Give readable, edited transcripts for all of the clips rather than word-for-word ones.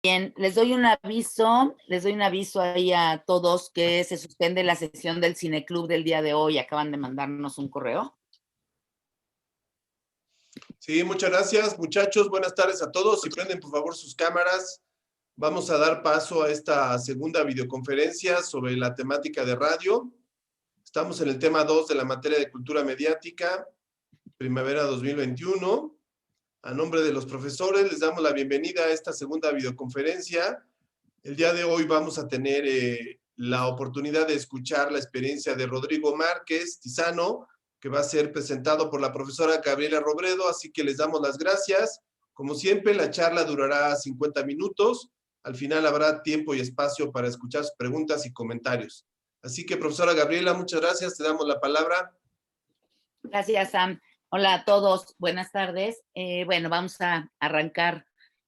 Bien, les doy un aviso ahí a todos que se suspende la sesión del Cineclub del día de hoy. Acaban de mandarnos un correo. Sí, muchas gracias, muchachos. Buenas tardes a todos. Si prenden, por favor, sus cámaras, vamos a dar paso a esta segunda videoconferencia sobre la temática de radio. Estamos en el tema 2 de la materia de cultura mediática, primavera 2021. A nombre de los profesores, les damos la bienvenida a esta segunda videoconferencia. El día de hoy vamos a tener la oportunidad de escuchar la experiencia de Rodrigo Márquez Tizano, que va a ser presentado por la profesora Gabriela Robredo, así que les damos las gracias. Como siempre, la charla durará 50 minutos. Al final habrá tiempo y espacio para escuchar sus preguntas y comentarios. Así que, profesora Gabriela, muchas gracias. Te damos la palabra. Gracias, Sam. Hola a todos, buenas tardes. Bueno, vamos a arrancar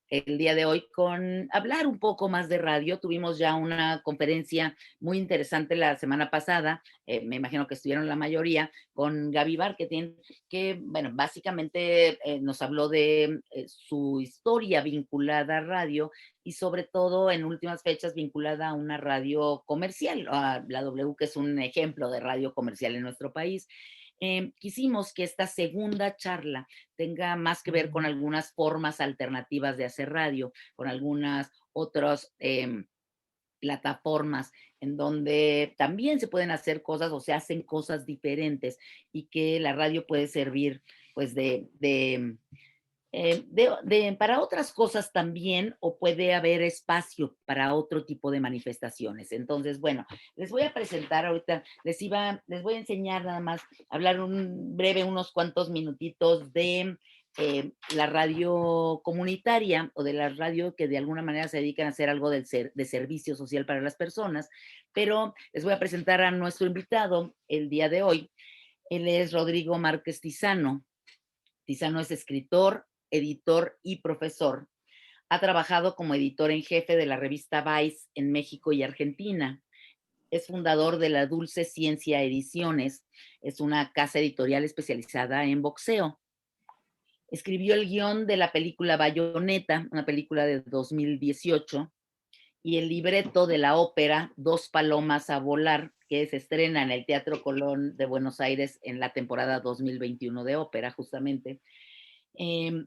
el día de hoy con hablar un poco más de radio. Tuvimos ya una conferencia muy interesante la semana pasada, me imagino que estuvieron la mayoría, con Gaby Barquetín, que, bueno, básicamente nos habló de su historia vinculada a radio y sobre todo en últimas fechas vinculada a una radio comercial, a la W, que es un ejemplo de radio comercial en nuestro país. Quisimos que esta segunda charla tenga más que ver con algunas formas alternativas de hacer radio, con algunas otras plataformas en donde también se pueden hacer cosas o se hacen cosas diferentes y que la radio puede servir pues para otras cosas también, o puede haber espacio para otro tipo de manifestaciones. Entonces, bueno, les voy a presentar ahorita, les voy a enseñar nada más, hablar unos cuantos minutitos de la radio comunitaria o de la radio que de alguna manera se dedican a hacer algo de servicio social para las personas, pero les voy a presentar a nuestro invitado el día de hoy. Él es Rodrigo Márquez Tizano. Tizano es escritor, editor y profesor. Ha trabajado como editor en jefe de la revista Vice en México y Argentina. Es fundador de la Dulce Ciencia Ediciones. Es una casa editorial especializada en boxeo. Escribió el guión de la película Bayonetta, una película de 2018, y el libreto de la ópera Dos Palomas a Volar, que se estrena en el Teatro Colón de Buenos Aires en la temporada 2021 de ópera, justamente. Eh,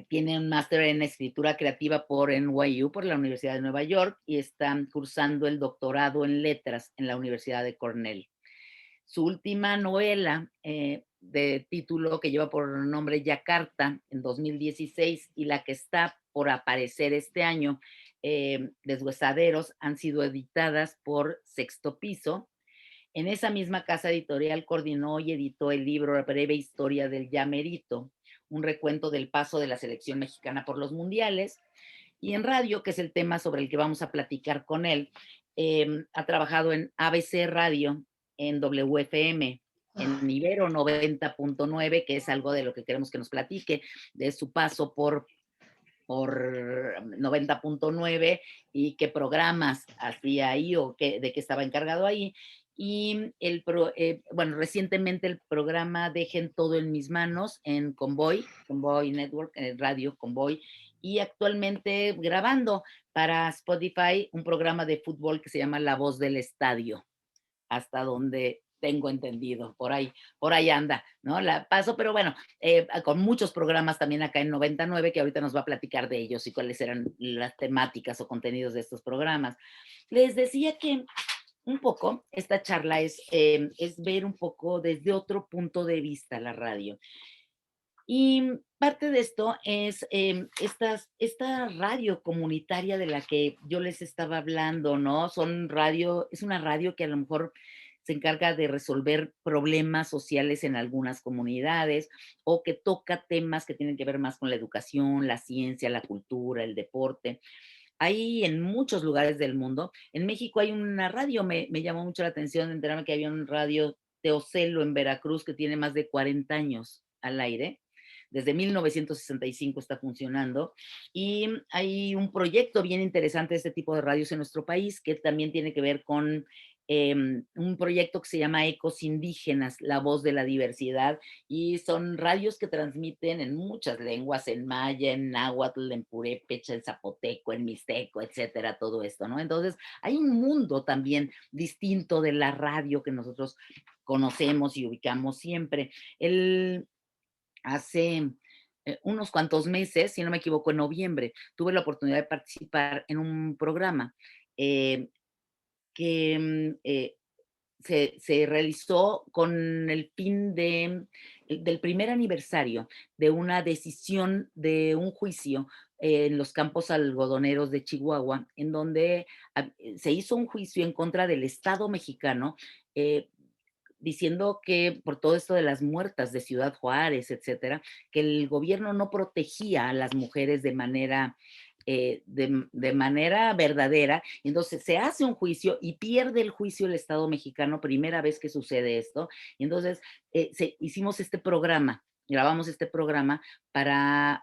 Tiene un máster en escritura creativa por NYU, por la Universidad de Nueva York, y está cursando el doctorado en letras en la Universidad de Cornell. Su última novela de título que lleva por nombre Yakarta en 2016 y la que está por aparecer este año, Deshuesaderos, han sido editadas por Sexto Piso. En esa misma casa editorial coordinó y editó el libro La breve historia del Llamerito, un recuento del paso de la selección mexicana por los mundiales. Y en radio, que es el tema sobre el que vamos a platicar con él, ha trabajado en ABC Radio, en WFM, en Ibero 90.9, que es algo de lo que queremos que nos platique, de su paso por 90.9 y qué programas hacía ahí o de qué estaba encargado ahí. Y bueno, recientemente el programa Dejen todo en mis manos en Convoy Network, Radio Convoy, y actualmente grabando para Spotify un programa de fútbol que se llama La Voz del Estadio, hasta donde tengo entendido, por ahí anda, ¿no? La paso, pero bueno, con muchos programas también acá en 99, que ahorita nos va a platicar de ellos y cuáles eran las temáticas o contenidos de estos programas. Les decía que un poco esta charla es ver un poco desde otro punto de vista la radio. Y parte de esto es esta radio comunitaria de la que yo les estaba hablando, ¿no? Es una radio que a lo mejor se encarga de resolver problemas sociales en algunas comunidades o que toca temas que tienen que ver más con la educación, la ciencia, la cultura, el deporte. Hay en muchos lugares del mundo. En México hay una radio, me llamó mucho la atención enterarme que había un radio Teocelo en Veracruz que tiene más de 40 años al aire. Desde 1965 está funcionando y hay un proyecto bien interesante de este tipo de radios en nuestro país que también tiene que ver con un proyecto que se llama Ecos Indígenas, La Voz de la Diversidad, y son radios que transmiten en muchas lenguas, en maya, en náhuatl, en purépecha, en zapoteco, en mixteco, etcétera, todo esto, ¿no? Entonces, hay un mundo también distinto de la radio que nosotros conocemos y ubicamos siempre. Hace unos cuantos meses, si no me equivoco, en noviembre, tuve la oportunidad de participar en un programa eh, que se realizó con el fin del primer aniversario de una decisión de un juicio en los campos algodoneros de Chihuahua, en donde se hizo un juicio en contra del Estado mexicano, eh, diciendo que por todo esto de las muertas de Ciudad Juárez, etcétera, que el gobierno no protegía a las mujeres de manera verdadera. Entonces se hace un juicio y pierde el juicio el Estado mexicano, primera vez que sucede esto. Y entonces hicimos este programa, grabamos este programa para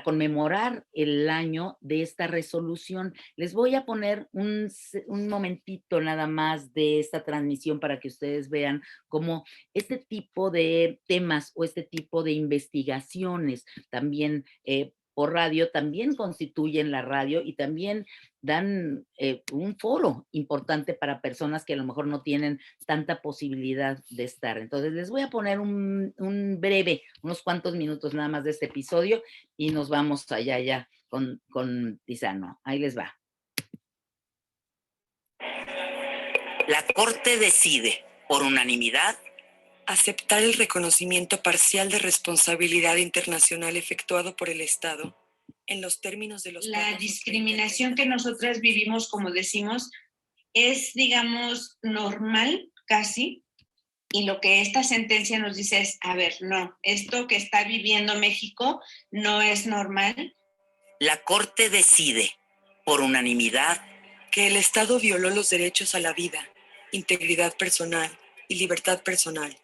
conmemorar el año de esta resolución. Les voy a poner un momentito nada más de esta transmisión para que ustedes vean cómo este tipo de temas o este tipo de investigaciones también por radio también constituyen la radio y también dan un foro importante para personas que a lo mejor no tienen tanta posibilidad de estar. Entonces les voy a poner unos cuantos minutos nada más de este episodio y nos vamos allá ya con Tizano. Ahí les va. La Corte decide, por unanimidad, aceptar el reconocimiento parcial de responsabilidad internacional efectuado por el Estado en los términos de los... La discriminación que nosotras vivimos, como decimos, es, digamos, normal casi, y lo que esta sentencia nos dice es, a ver, no, esto que está viviendo México no es normal. La Corte decide, por unanimidad, que el Estado violó los derechos a la vida, integridad personal y libertad personal,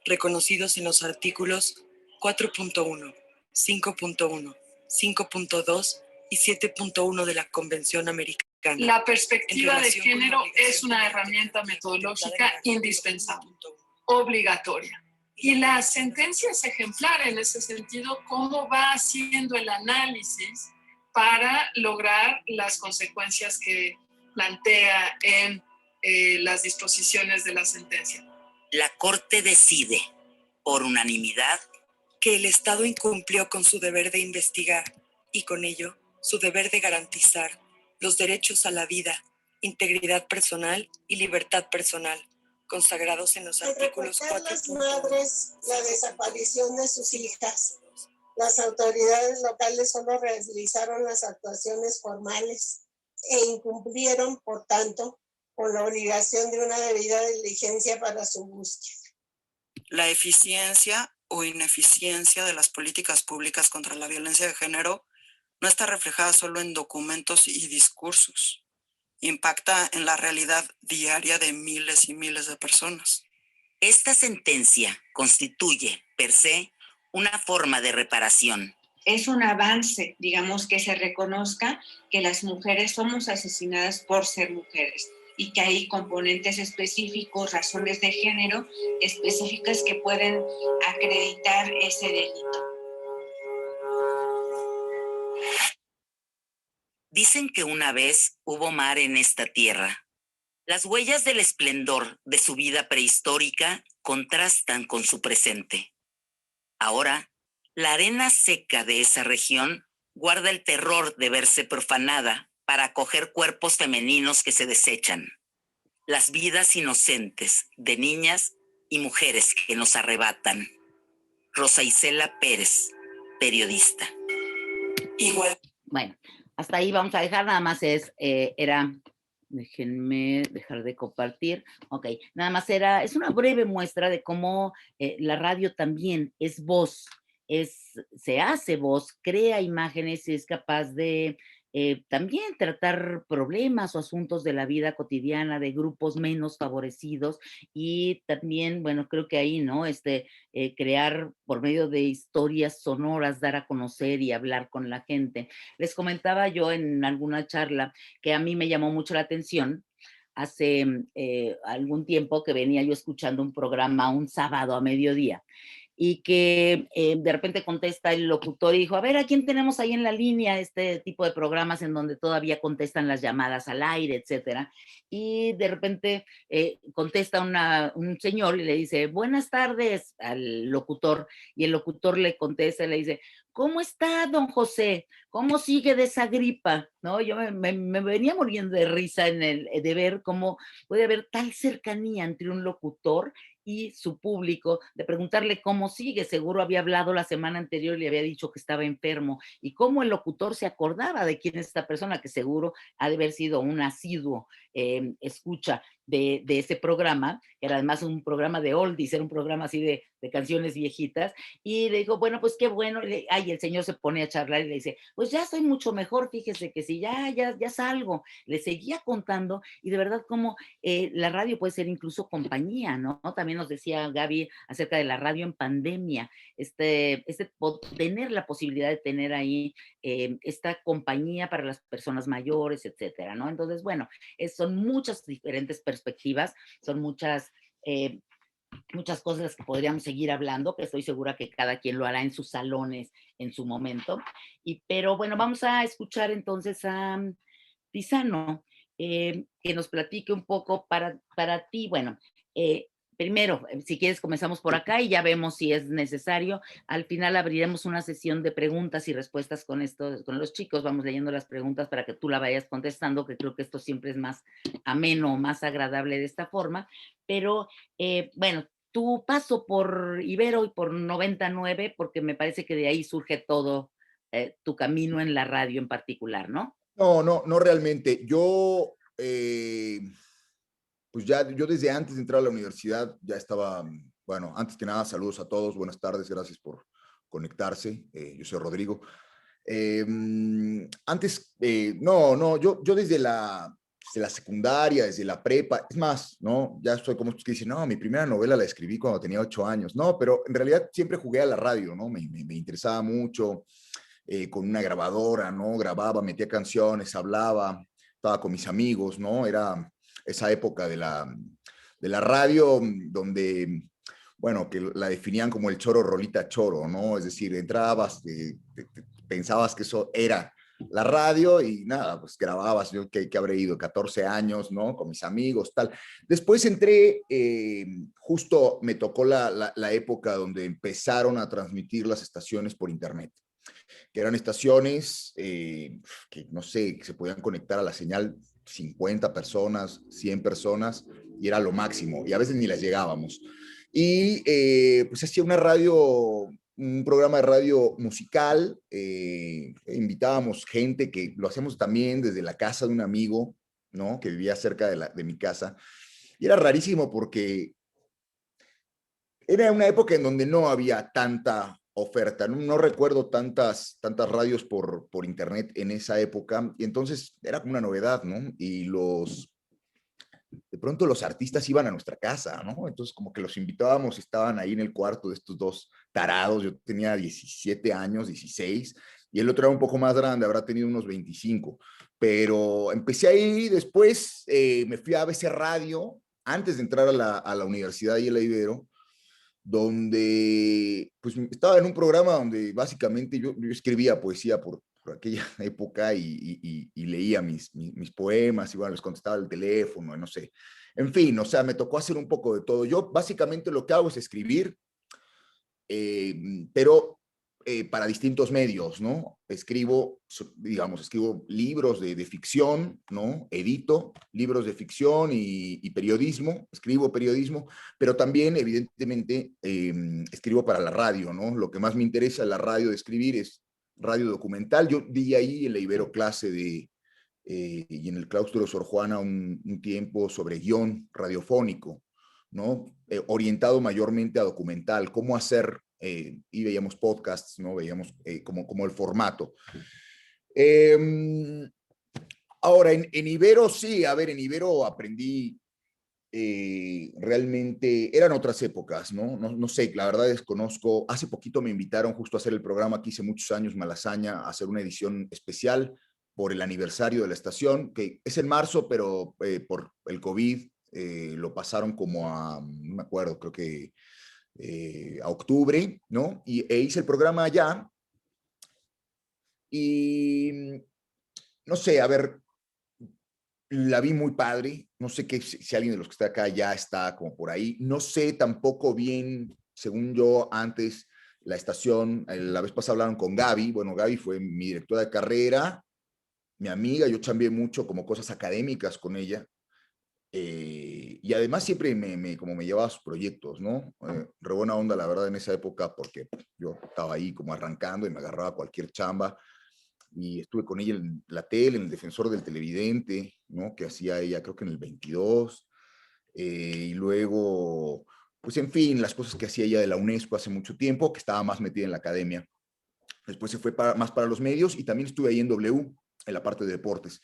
reconocidos en los artículos 4.1, 5.1, 5.2 y 7.1 de la Convención Americana. La perspectiva de género es una herramienta metodológica indispensable, obligatoria. Y la sentencia es ejemplar en ese sentido, cómo va haciendo el análisis para lograr las consecuencias que plantea en las disposiciones de la sentencia. La Corte decide, por unanimidad, que el Estado incumplió con su deber de investigar y con ello su deber de garantizar los derechos a la vida, integridad personal y libertad personal, consagrados en los artículos 4. Las madres la desaparición de sus hijas. Las autoridades locales solo realizaron las actuaciones formales e incumplieron, por tanto, con la obligación de una debida diligencia para su búsqueda. La eficiencia o ineficiencia de las políticas públicas contra la violencia de género no está reflejada solo en documentos y discursos. Impacta en la realidad diaria de miles y miles de personas. Esta sentencia constituye, per se, una forma de reparación. Es un avance, digamos, que se reconozca que las mujeres somos asesinadas por ser mujeres y que hay componentes específicos, razones de género específicas que pueden acreditar ese delito. Dicen que una vez hubo mar en esta tierra. Las huellas del esplendor de su vida prehistórica contrastan con su presente. Ahora, la arena seca de esa región guarda el terror de verse profanada para acoger cuerpos femeninos que se desechan. Las vidas inocentes de niñas y mujeres que nos arrebatan. Rosa Isela Pérez, periodista. Igual. Bueno, hasta ahí vamos a dejar, nada más era... Déjenme dejar de compartir. Ok, nada más es una breve muestra de cómo la radio también es voz, se hace voz, crea imágenes y es capaz de también tratar problemas o asuntos de la vida cotidiana de grupos menos favorecidos y también, bueno, creo que ahí, ¿no? Crear por medio de historias sonoras, dar a conocer y hablar con la gente. Les comentaba yo en alguna charla que a mí me llamó mucho la atención hace algún tiempo que venía yo escuchando un programa un sábado a mediodía y que de repente contesta el locutor y dijo, a ver, ¿a quién tenemos ahí en la línea? Este tipo de programas en donde todavía contestan las llamadas al aire, etcétera. Y de repente contesta un señor y le dice, buenas tardes al locutor, y el locutor le contesta y le dice, ¿cómo está, don José? ¿Cómo sigue de esa gripa? ¿No? Yo me venía muriendo de risa de ver cómo puede haber tal cercanía entre un locutor y su público, de preguntarle cómo sigue. Seguro había hablado la semana anterior y le había dicho que estaba enfermo, y cómo el locutor se acordaba de quién es esta persona, que seguro ha de haber sido un asiduo escucha de ese programa, que era además un programa de oldies, era un programa así de canciones viejitas, y le dijo, bueno, pues qué bueno. El señor se pone a charlar y le dice, pues ya estoy mucho mejor, fíjese que sí, ya salgo. Le seguía contando, y de verdad como la radio puede ser incluso compañía, ¿no? También nos decía Gaby acerca de la radio en pandemia, tener la posibilidad de tener ahí esta compañía para las personas mayores, etcétera, ¿no? Entonces, bueno, son muchas diferentes perspectivas, son muchas cosas que podríamos seguir hablando, que estoy segura que cada quien lo hará en sus salones en su momento. Pero bueno, vamos a escuchar entonces a Pisano, que nos platique un poco para ti. Bueno, primero, si quieres, comenzamos por acá y ya vemos si es necesario. Al final abriremos una sesión de preguntas y respuestas con los chicos. Vamos leyendo las preguntas para que tú la vayas contestando, que creo que esto siempre es más ameno, más agradable de esta forma. Pero bueno, tu paso por Ibero y por 99, porque me parece que de ahí surge todo tu camino en la radio en particular, ¿no? No realmente. Pues ya, yo desde antes de entrar a la universidad ya estaba, bueno, antes que nada, saludos a todos, buenas tardes, gracias por conectarse. Yo soy Rodrigo. Yo desde la secundaria, desde la prepa, es más, ¿no? Ya estoy como estos que dicen, no, mi primera novela la escribí cuando tenía 8 años. No, pero en realidad siempre jugué a la radio, ¿no? Me interesaba mucho. Con una grabadora, ¿no? Grababa, metía canciones, hablaba, estaba con mis amigos, ¿no? Era esa época de la radio donde, bueno, que la definían como el choro, rolita, choro, ¿no? Es decir, entrabas, pensabas que eso era la radio y nada, pues grababas, yo que habré ido 14 años, ¿no? Con mis amigos, tal. Después entré, justo me tocó la época donde empezaron a transmitir las estaciones por internet, que eran estaciones que, no sé, que se podían conectar a la señal 50 personas, 100 personas, y era lo máximo, y a veces ni las llegábamos. Y pues hacía un programa de radio musical, invitábamos gente, que lo hacíamos también desde la casa de un amigo, ¿no? Que vivía cerca de mi casa, y era rarísimo porque era una época en donde no había tanta oferta, no recuerdo tantas radios por internet en esa época, y entonces era como una novedad, ¿no? Y de pronto los artistas iban a nuestra casa, ¿no? Entonces como que los invitábamos, estaban ahí en el cuarto de estos dos tarados. Yo tenía 17 años, 16, y el otro era un poco más grande, habrá tenido unos 25, pero empecé ahí. Después me fui a ABC Radio, antes de entrar a la universidad y a la Ibero, donde pues estaba en un programa donde básicamente yo escribía poesía por aquella época, y leía mis poemas, y bueno, les contestaba el teléfono, no sé. En fin, o sea, me tocó hacer un poco de todo. Yo básicamente lo que hago es escribir, pero para distintos medios, ¿no? Escribo libros de ficción, ¿no? Edito libros de ficción y periodismo, escribo periodismo, pero también, evidentemente, escribo para la radio, ¿no? Lo que más me interesa en la radio de escribir es radio documental. Yo di ahí en la Ibero clase y en el claustro de Sor Juana un tiempo sobre guión radiofónico, ¿no? Orientado mayormente a documental, cómo hacer, y veíamos podcasts, ¿no? Veíamos como el formato. Ahora, en Ibero sí, a ver, en Ibero aprendí, realmente eran otras épocas, ¿no? No sé, la verdad desconozco. Hace poquito me invitaron justo a hacer el programa que hice muchos años, Malasaña, a hacer una edición especial por el aniversario de la estación, que es en marzo, pero por el COVID lo pasaron como a, no me acuerdo, creo que a octubre, ¿no? E hice el programa allá y no sé, a ver, la vi muy padre, no sé si alguien de los que está acá ya está como por ahí, no sé tampoco bien, según yo antes, la estación, la vez pasada hablaron con Gaby, bueno, Gaby fue mi directora de carrera, mi amiga, yo chambeé mucho como cosas académicas con ella, y además siempre como me llevaba a sus proyectos, ¿no? Re buena onda, la verdad, en esa época, porque yo estaba ahí como arrancando y me agarraba cualquier chamba, y estuve con ella en la tele, en el Defensor del Televidente, ¿no? Que hacía ella, creo que en el 22, y luego, pues en fin, las cosas que hacía ella de la UNESCO hace mucho tiempo, que estaba más metida en la academia. Después se fue más para los medios y también estuve ahí en W, en la parte de deportes,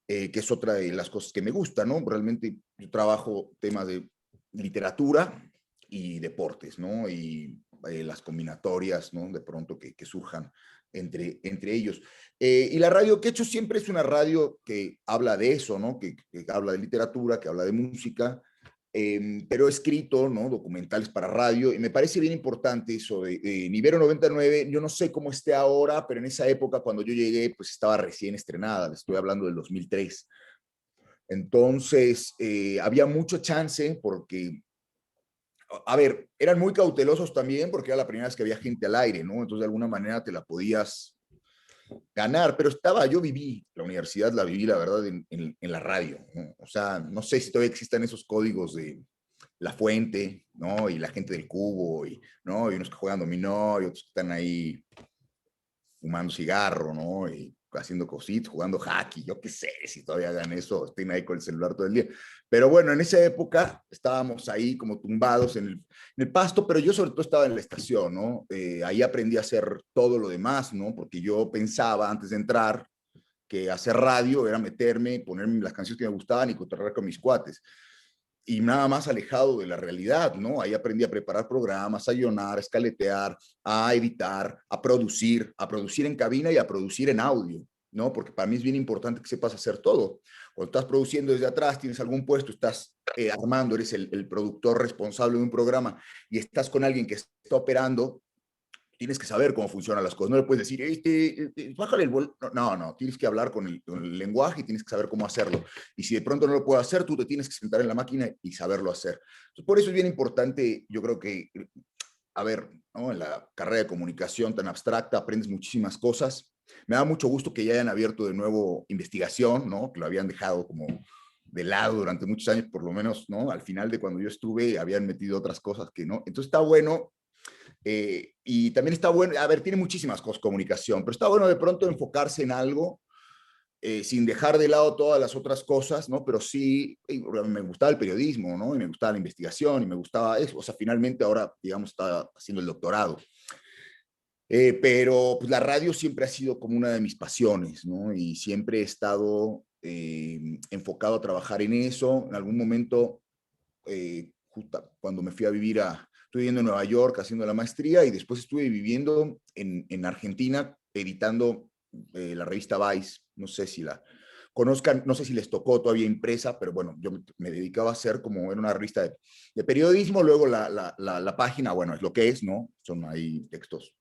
que es otra de las cosas que me gusta, ¿no? Realmente yo trabajo temas de literatura y deportes, ¿no? Y las combinatorias, ¿no? De pronto que surjan entre ellos. Y la radio que he hecho siempre es una radio que habla de eso, ¿no? Que habla de literatura, que habla de música, pero he escrito, ¿no? Documentales para radio, y me parece bien importante eso de Nivero 99, yo no sé cómo esté ahora, pero en esa época cuando yo llegué, pues estaba recién estrenada, le estoy hablando del 2003. Entonces, había mucho chance porque, a ver, eran muy cautelosos también porque era la primera vez que había gente al aire, ¿no? Entonces, de alguna manera te la podías ganar, pero yo viví la universidad, la viví, la verdad, en la radio, ¿no? O sea, no sé si todavía existan esos códigos de La Fuente, ¿no? Y la gente del Cubo, ¿no? Y unos que juegan dominó, y otros que están ahí fumando cigarro, ¿no? Y haciendo cositas, jugando hockey, yo qué sé, si todavía hagan eso, estén ahí con el celular todo el día. Pero bueno, en esa época estábamos ahí como tumbados en el pasto, pero yo sobre todo estaba en la estación, ¿no? Ahí aprendí a hacer todo lo demás, ¿no? Porque yo pensaba antes de entrar que hacer radio era meterme, ponerme las canciones que me gustaban y cotorrear con mis cuates. Y nada más alejado de la realidad, ¿no? Ahí aprendí a preparar programas, a guionar, a escaletear, a editar, a producir en cabina y a producir en audio, ¿no? Porque para mí es bien importante que sepas hacer todo. Cuando estás produciendo desde atrás, tienes algún puesto, estás armando, eres el productor responsable de un programa y estás con alguien que está operando, tienes que saber cómo funcionan las cosas. No le puedes decir, bájale el volumen. No, tienes que hablar con el lenguaje y tienes que saber cómo hacerlo. Y si de pronto no lo puedes hacer, tú te tienes que sentar en la máquina y saberlo hacer. Entonces, por eso es bien importante, yo creo que, a ver, ¿no? En la carrera de comunicación tan abstracta aprendes muchísimas cosas. Me da mucho gusto que ya hayan abierto de nuevo investigación, ¿no? Que lo habían dejado como de lado durante muchos años, por lo menos, ¿no? Al final de cuando yo estuve, habían metido otras cosas que no. Entonces está bueno. Y también está bueno, a ver, tiene muchísimas cosas comunicación, pero está bueno de pronto enfocarse en algo sin dejar de lado todas las otras cosas, ¿no? Pero sí, me gustaba el periodismo, ¿no? Y me gustaba la investigación y me gustaba eso. O sea, finalmente ahora, digamos, está haciendo el doctorado. Pero pues, la radio siempre ha sido como una de mis pasiones, ¿no? Y siempre he estado enfocado a trabajar en eso. En algún momento, justo cuando me fui a vivir estuve viviendo en Nueva York haciendo la maestría y después estuve viviendo en Argentina editando la revista Vice. No sé si la conozcan, no sé si les tocó todavía impresa, pero bueno, yo me dedicaba a hacer como era una revista de periodismo, luego la página, bueno, es lo que es, ¿no? Son ahí textos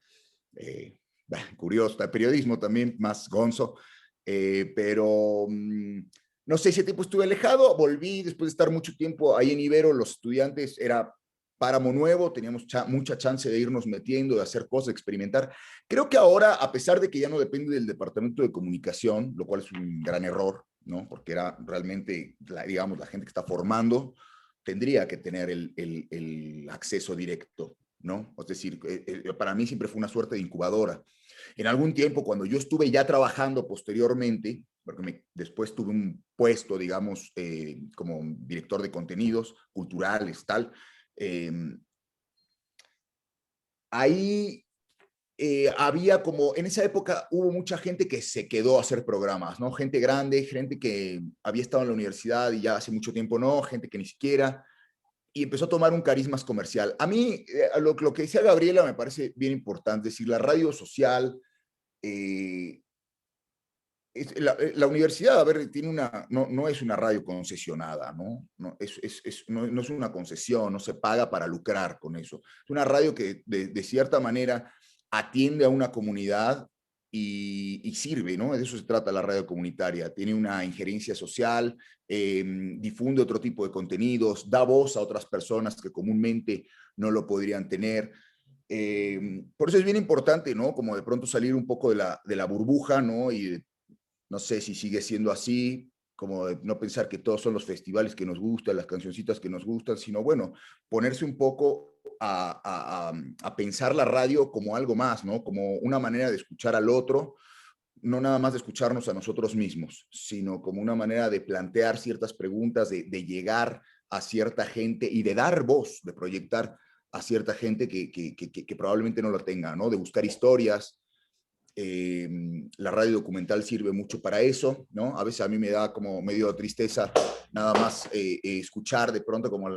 curiosos, de periodismo también, más gonzo, pero no sé, ese tiempo estuve alejado, volví después de estar mucho tiempo ahí en Ibero, los estudiantes, era páramo nuevo, teníamos mucha chance de irnos metiendo, de hacer cosas, de experimentar. Creo que ahora, a pesar de que ya no depende del departamento de comunicación, lo cual es un gran error, ¿no? Porque era realmente, digamos, la gente que está formando tendría que tener el acceso directo, ¿no? Es decir, para mí siempre fue una suerte de incubadora. En algún tiempo, cuando yo estuve ya trabajando posteriormente, porque después tuve un puesto, digamos, como director de contenidos culturales, tal, ahí había como, en esa época hubo mucha gente que se quedó a hacer programas, ¿no? Gente grande, gente que había estado en la universidad y ya hace mucho tiempo no, gente que ni siquiera, y empezó a tomar un carisma comercial. A mí, lo que decía Gabriela me parece bien importante, es decir, la radio social La universidad, a ver, tiene no es una radio concesionada, ¿no? No es una concesión, no se paga para lucrar con eso. Es una radio que de cierta manera atiende a una comunidad y sirve, ¿no? De eso se trata la radio comunitaria. Tiene una injerencia social, difunde otro tipo de contenidos, da voz a otras personas que comúnmente no lo podrían tener. Por eso es bien importante, ¿no? Como de pronto salir un poco de la burbuja, ¿no? Y no sé si sigue siendo así, como de no pensar que todos son los festivales que nos gustan, las cancioncitas que nos gustan, sino bueno, ponerse un poco a pensar la radio como algo más, ¿no? Como una manera de escuchar al otro, no nada más de escucharnos a nosotros mismos, sino como una manera de plantear ciertas preguntas, de llegar a cierta gente y de dar voz, de proyectar a cierta gente que probablemente no lo tenga, ¿no? De buscar historias. La radio documental sirve mucho para eso, ¿no? A veces a mí me da como medio tristeza nada más escuchar de pronto como,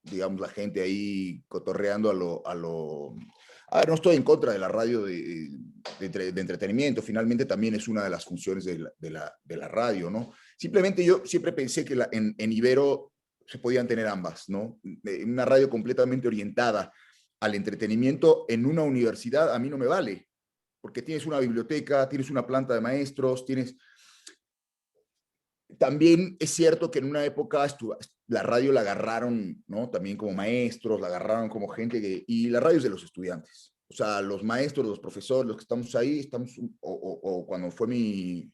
digamos, la gente ahí cotorreando A ver, no estoy en contra de la radio de entretenimiento, finalmente también es una de las funciones de la radio, ¿no? Simplemente yo siempre pensé que en Ibero se podían tener ambas, ¿no? Una radio completamente orientada al entretenimiento en una universidad a mí no me vale, porque tienes una biblioteca, tienes una planta de maestros, tienes... También es cierto que en una época la radio la agarraron, ¿no? También como maestros, la agarraron como gente y la radio es de los estudiantes. O sea, los maestros, los profesores, los que estamos ahí, o cuando fue mi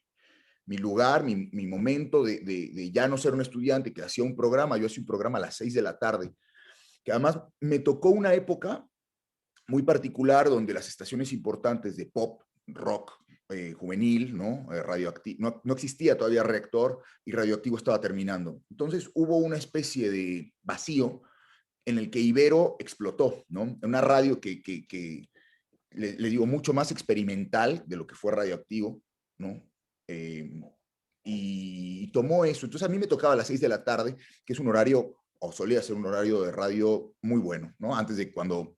lugar, mi momento de ya no ser un estudiante que hacía un programa, yo hacía un programa a las 6 de la tarde, que además me tocó una época muy particular donde las estaciones importantes de pop, rock, juvenil, ¿no? Radioactivo, no existía todavía Reactor y Radioactivo estaba terminando. Entonces hubo una especie de vacío en el que Ibero explotó, ¿no? Una radio que le digo, mucho más experimental de lo que fue Radioactivo, ¿no? Y tomó eso. Entonces a mí me tocaba a las 6 de la tarde, que es un horario, o solía ser un horario de radio muy bueno, ¿no? Antes de cuando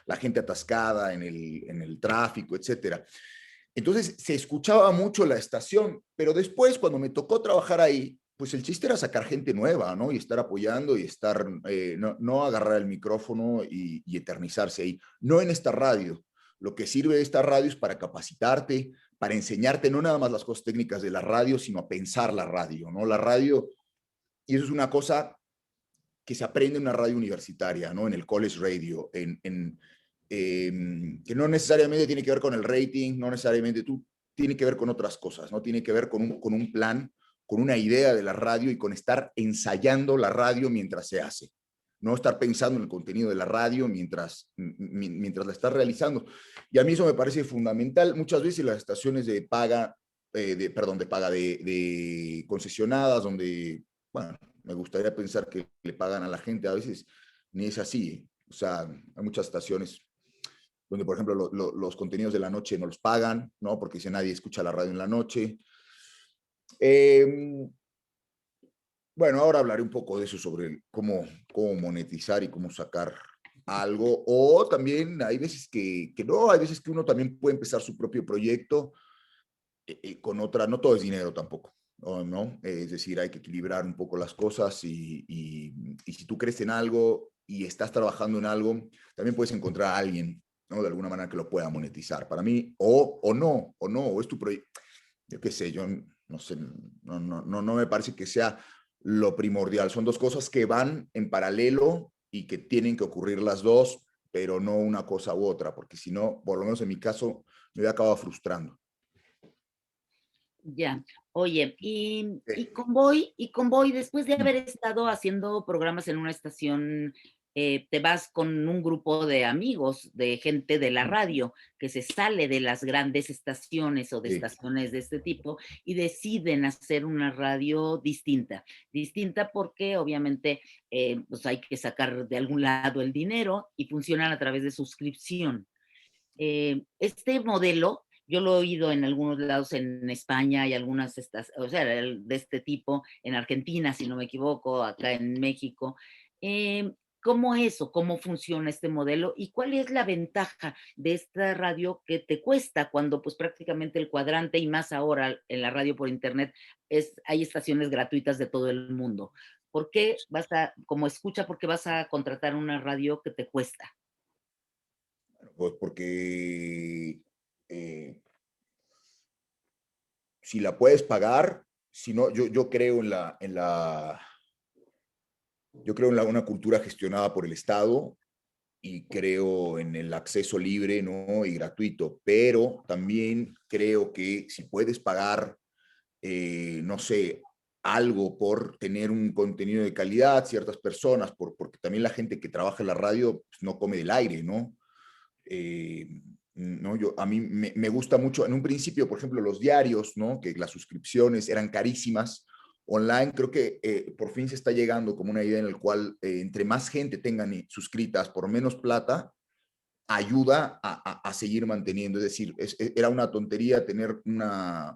la gente atascada en el tráfico, etcétera. Entonces se escuchaba mucho la estación, pero después cuando me tocó trabajar ahí, pues el chiste era sacar gente nueva, ¿no? Y estar apoyando y estar, no agarrar el micrófono y eternizarse ahí. No en esta radio. Lo que sirve de esta radio es para capacitarte, para enseñarte no nada más las cosas técnicas de la radio, sino a pensar la radio, ¿no? La radio, y eso es una cosa que se aprende en una radio universitaria, ¿no? En el college radio, que no necesariamente tiene que ver con el rating, no necesariamente tiene que ver con otras cosas, ¿no? Tiene que ver con un plan, con una idea de la radio y con estar ensayando la radio mientras se hace. No estar pensando en el contenido de la radio mientras la estás realizando. Y a mí eso me parece fundamental. Muchas veces las estaciones de concesionadas, donde, bueno, me gustaría pensar que le pagan a la gente, a veces ni es así. O sea, hay muchas estaciones donde, por ejemplo, los contenidos de la noche no los pagan, ¿no? Porque si nadie escucha la radio en la noche. Bueno, ahora hablaré un poco de eso, sobre cómo monetizar y cómo sacar algo. O también hay veces que no, hay veces que uno también puede empezar su propio proyecto con otra, no todo es dinero tampoco, ¿no? Es decir, hay que equilibrar un poco las cosas y si tú crees en algo y estás trabajando en algo, también puedes encontrar a alguien, ¿no? De alguna manera que lo pueda monetizar. Para mí, o es tu proyecto. Yo qué sé, yo no sé, no me parece que sea lo primordial. Son dos cosas que van en paralelo y que tienen que ocurrir las dos, pero no una cosa u otra, porque si no, por lo menos en mi caso, me hubiera acabado frustrando. Ya, oye, y Convoy, después de haber estado haciendo programas en una estación, te vas con un grupo de amigos, de gente de la radio, que se sale de las grandes estaciones o de estaciones de este tipo y deciden hacer una radio distinta porque obviamente pues hay que sacar de algún lado el dinero y funcionan a través de suscripción. Este modelo yo lo he oído en algunos lados en España y algunas, o sea, de este tipo, en Argentina, si no me equivoco, acá en México. ¿Cómo es o cómo funciona este modelo y cuál es la ventaja de esta radio que te cuesta cuando pues prácticamente el cuadrante y más ahora en la radio por internet hay estaciones gratuitas de todo el mundo? ¿Por qué como escucha, por qué vas a contratar una radio que te cuesta? Pues porque si la puedes pagar, si no, yo creo una cultura gestionada por el Estado y creo en el acceso libre, ¿no? Y gratuito, pero también creo que si puedes pagar, no sé, algo por tener un contenido de calidad, ciertas personas, porque también la gente que trabaja en la radio pues, no come del aire, ¿no? ¿No? A mí me gusta mucho, en un principio, por ejemplo, los diarios, ¿no? Que las suscripciones eran carísimas. Online creo que por fin se está llegando como una idea en la cual entre más gente tengan suscritas por menos plata, ayuda a seguir manteniendo. Es decir, era una tontería tener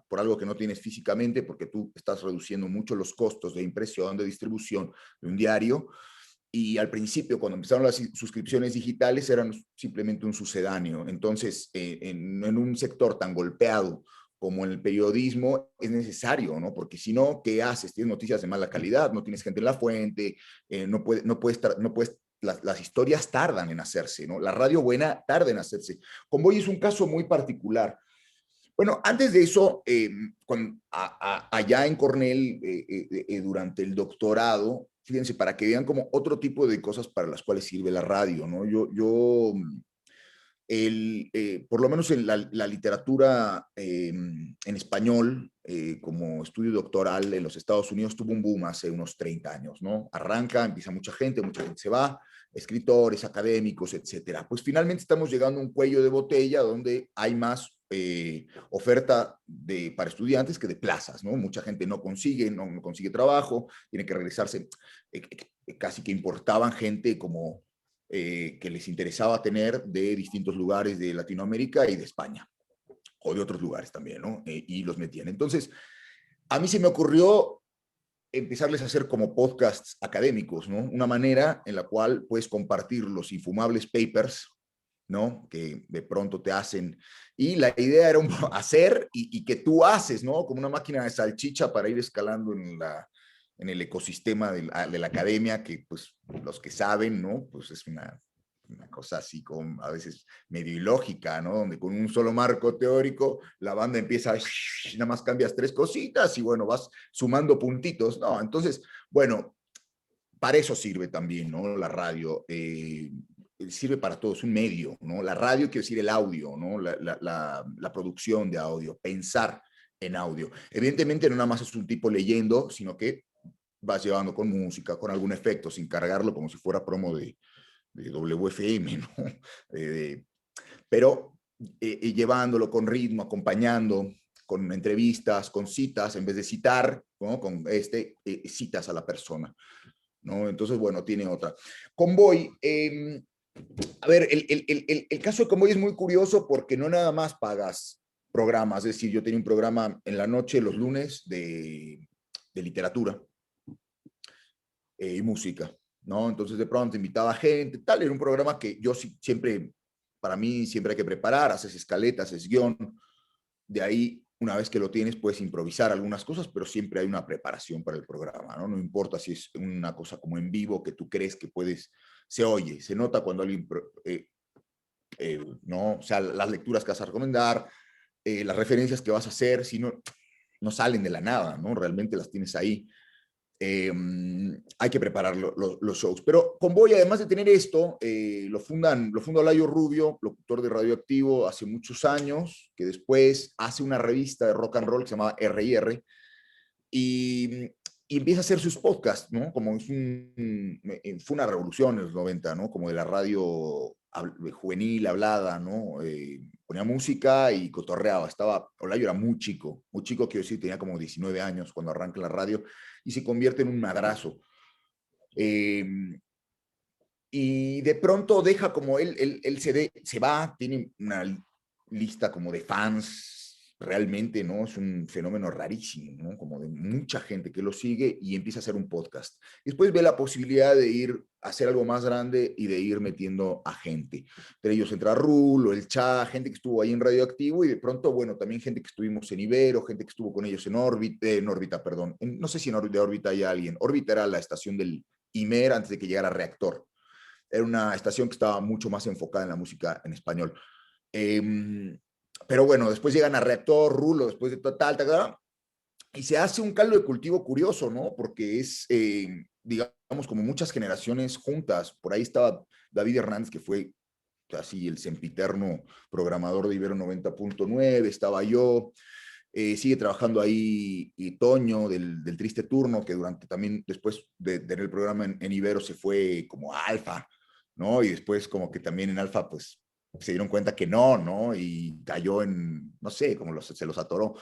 por algo que no tienes físicamente, porque tú estás reduciendo mucho los costos de impresión, de distribución de un diario. Y al principio, cuando empezaron las suscripciones digitales, eran simplemente un sucedáneo. Entonces, en un sector tan golpeado como en el periodismo, es necesario, ¿no? Porque si no, ¿qué haces? Tienes noticias de mala calidad, no tienes gente en la fuente, no puedes, las historias tardan en hacerse, ¿no? La radio buena tarda en hacerse. Convoy es un caso muy particular. Bueno, antes de eso, allá en Cornell, durante el doctorado, fíjense, para que vean como otro tipo de cosas para las cuales sirve la radio, ¿no? Por lo menos en la literatura en español, como estudio doctoral en los Estados Unidos, tuvo un boom hace unos 30 años, ¿no? Arranca, empieza mucha gente se va, escritores, académicos, etcétera. Pues finalmente estamos llegando a un cuello de botella donde hay más oferta para estudiantes que de plazas, ¿no? Mucha gente no consigue trabajo, tiene que regresarse, casi que importaban gente como que les interesaba tener de distintos lugares de Latinoamérica y de España, o de otros lugares también, ¿no? Y los metían. Entonces, a mí se me ocurrió empezarles a hacer como podcasts académicos, ¿no? Una manera en la cual puedes compartir los infumables papers, ¿no? Que de pronto te hacen. Y la idea era hacer y que tú haces, ¿no? Como una máquina de salchicha para ir escalando en el ecosistema de la academia, que pues los que saben, ¿no? Pues es una cosa así como a veces medio ilógica, ¿no? Donde con un solo marco teórico la banda empieza, nada más cambias 3 cositas y bueno, vas sumando puntitos, ¿no? Entonces, bueno, para eso sirve también, ¿no? La radio. Sirve para todo, es un medio, ¿no? La radio quiere decir el audio, ¿no? La producción de audio, pensar en audio. Evidentemente no nada más es un tipo leyendo, sino que vas llevando con música, con algún efecto, sin cargarlo como si fuera promo de WFM, ¿no? Pero llevándolo con ritmo, acompañando, con entrevistas, con citas, en vez de citar, ¿no? Citas a la persona, ¿no? Entonces, bueno, tiene otra. Convoy, a ver, el caso de Convoy es muy curioso porque no nada más pagas programas, es decir, yo tenía un programa en la noche, los lunes, de literatura y música, ¿no? Entonces de pronto invitaba gente, tal, era un programa que yo siempre, para mí siempre hay que preparar, haces escaletas, haces guión, de ahí una vez que lo tienes puedes improvisar algunas cosas, pero siempre hay una preparación para el programa, ¿no? No importa si es una cosa como en vivo que tú crees que se oye, se nota cuando alguien, ¿no? O sea, las lecturas que vas a recomendar, las referencias que vas a hacer, si no salen de la nada, ¿no? Realmente las tienes ahí. Hay que preparar los shows. Pero Convoy, además de tener esto, lo funda Layo Rubio, locutor de Radioactivo hace muchos años, que después hace una revista de rock and roll que se llamaba R&R, y empieza a hacer sus podcasts, ¿no? Como fue una revolución en los 90, ¿no? Como de la radio juvenil hablada, ¿no? Ponía música y cotorreaba. Olayo era muy chico, quiero decir, tenía como 19 años cuando arranca la radio y se convierte en un madrazo. Y de pronto deja como él se va, tiene una lista como de fans realmente, ¿no? Es un fenómeno rarísimo, ¿no? Como de mucha gente que lo sigue y empieza a hacer un podcast. Después ve la posibilidad de ir a hacer algo más grande y de ir metiendo a gente. Entre ellos entra Rulo, El Cha, gente que estuvo ahí en Radioactivo y de pronto, bueno, también gente que estuvimos en Ibero, gente que estuvo con ellos en órbita, perdón. No sé si de órbita hay alguien. Órbita era la estación del Imer antes de que llegara Reactor. Era una estación que estaba mucho más enfocada en la música en español. Pero bueno, después llegan a Reactor, Rulo, después de tal, y se hace un caldo de cultivo curioso, ¿no? Porque es, digamos, como muchas generaciones juntas. Por ahí estaba David Hernández, que fue así el sempiterno programador de Ibero 90.9, estaba yo, sigue trabajando ahí y Toño del Triste Turno, que durante también, después de tener el programa en Ibero, se fue como a Alfa, ¿no? Y después como que también en Alfa, pues, se dieron cuenta que no, ¿no? Y cayó en, no sé, como se los atoró,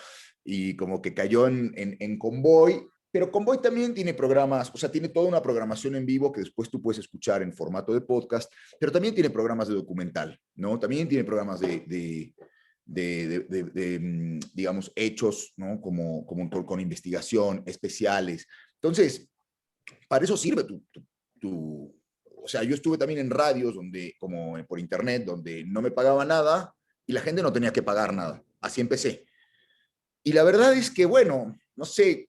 y como que cayó en Convoy, pero Convoy también tiene programas, o sea, tiene toda una programación en vivo que después tú puedes escuchar en formato de podcast, pero también tiene programas de documental, ¿no? También tiene programas digamos, hechos, ¿no? Como con investigación, especiales. Entonces, para eso sirve o sea, yo estuve también en radios donde, como por internet, donde no me pagaba nada y la gente no tenía que pagar nada. Así empecé. Y la verdad es que, bueno, no sé,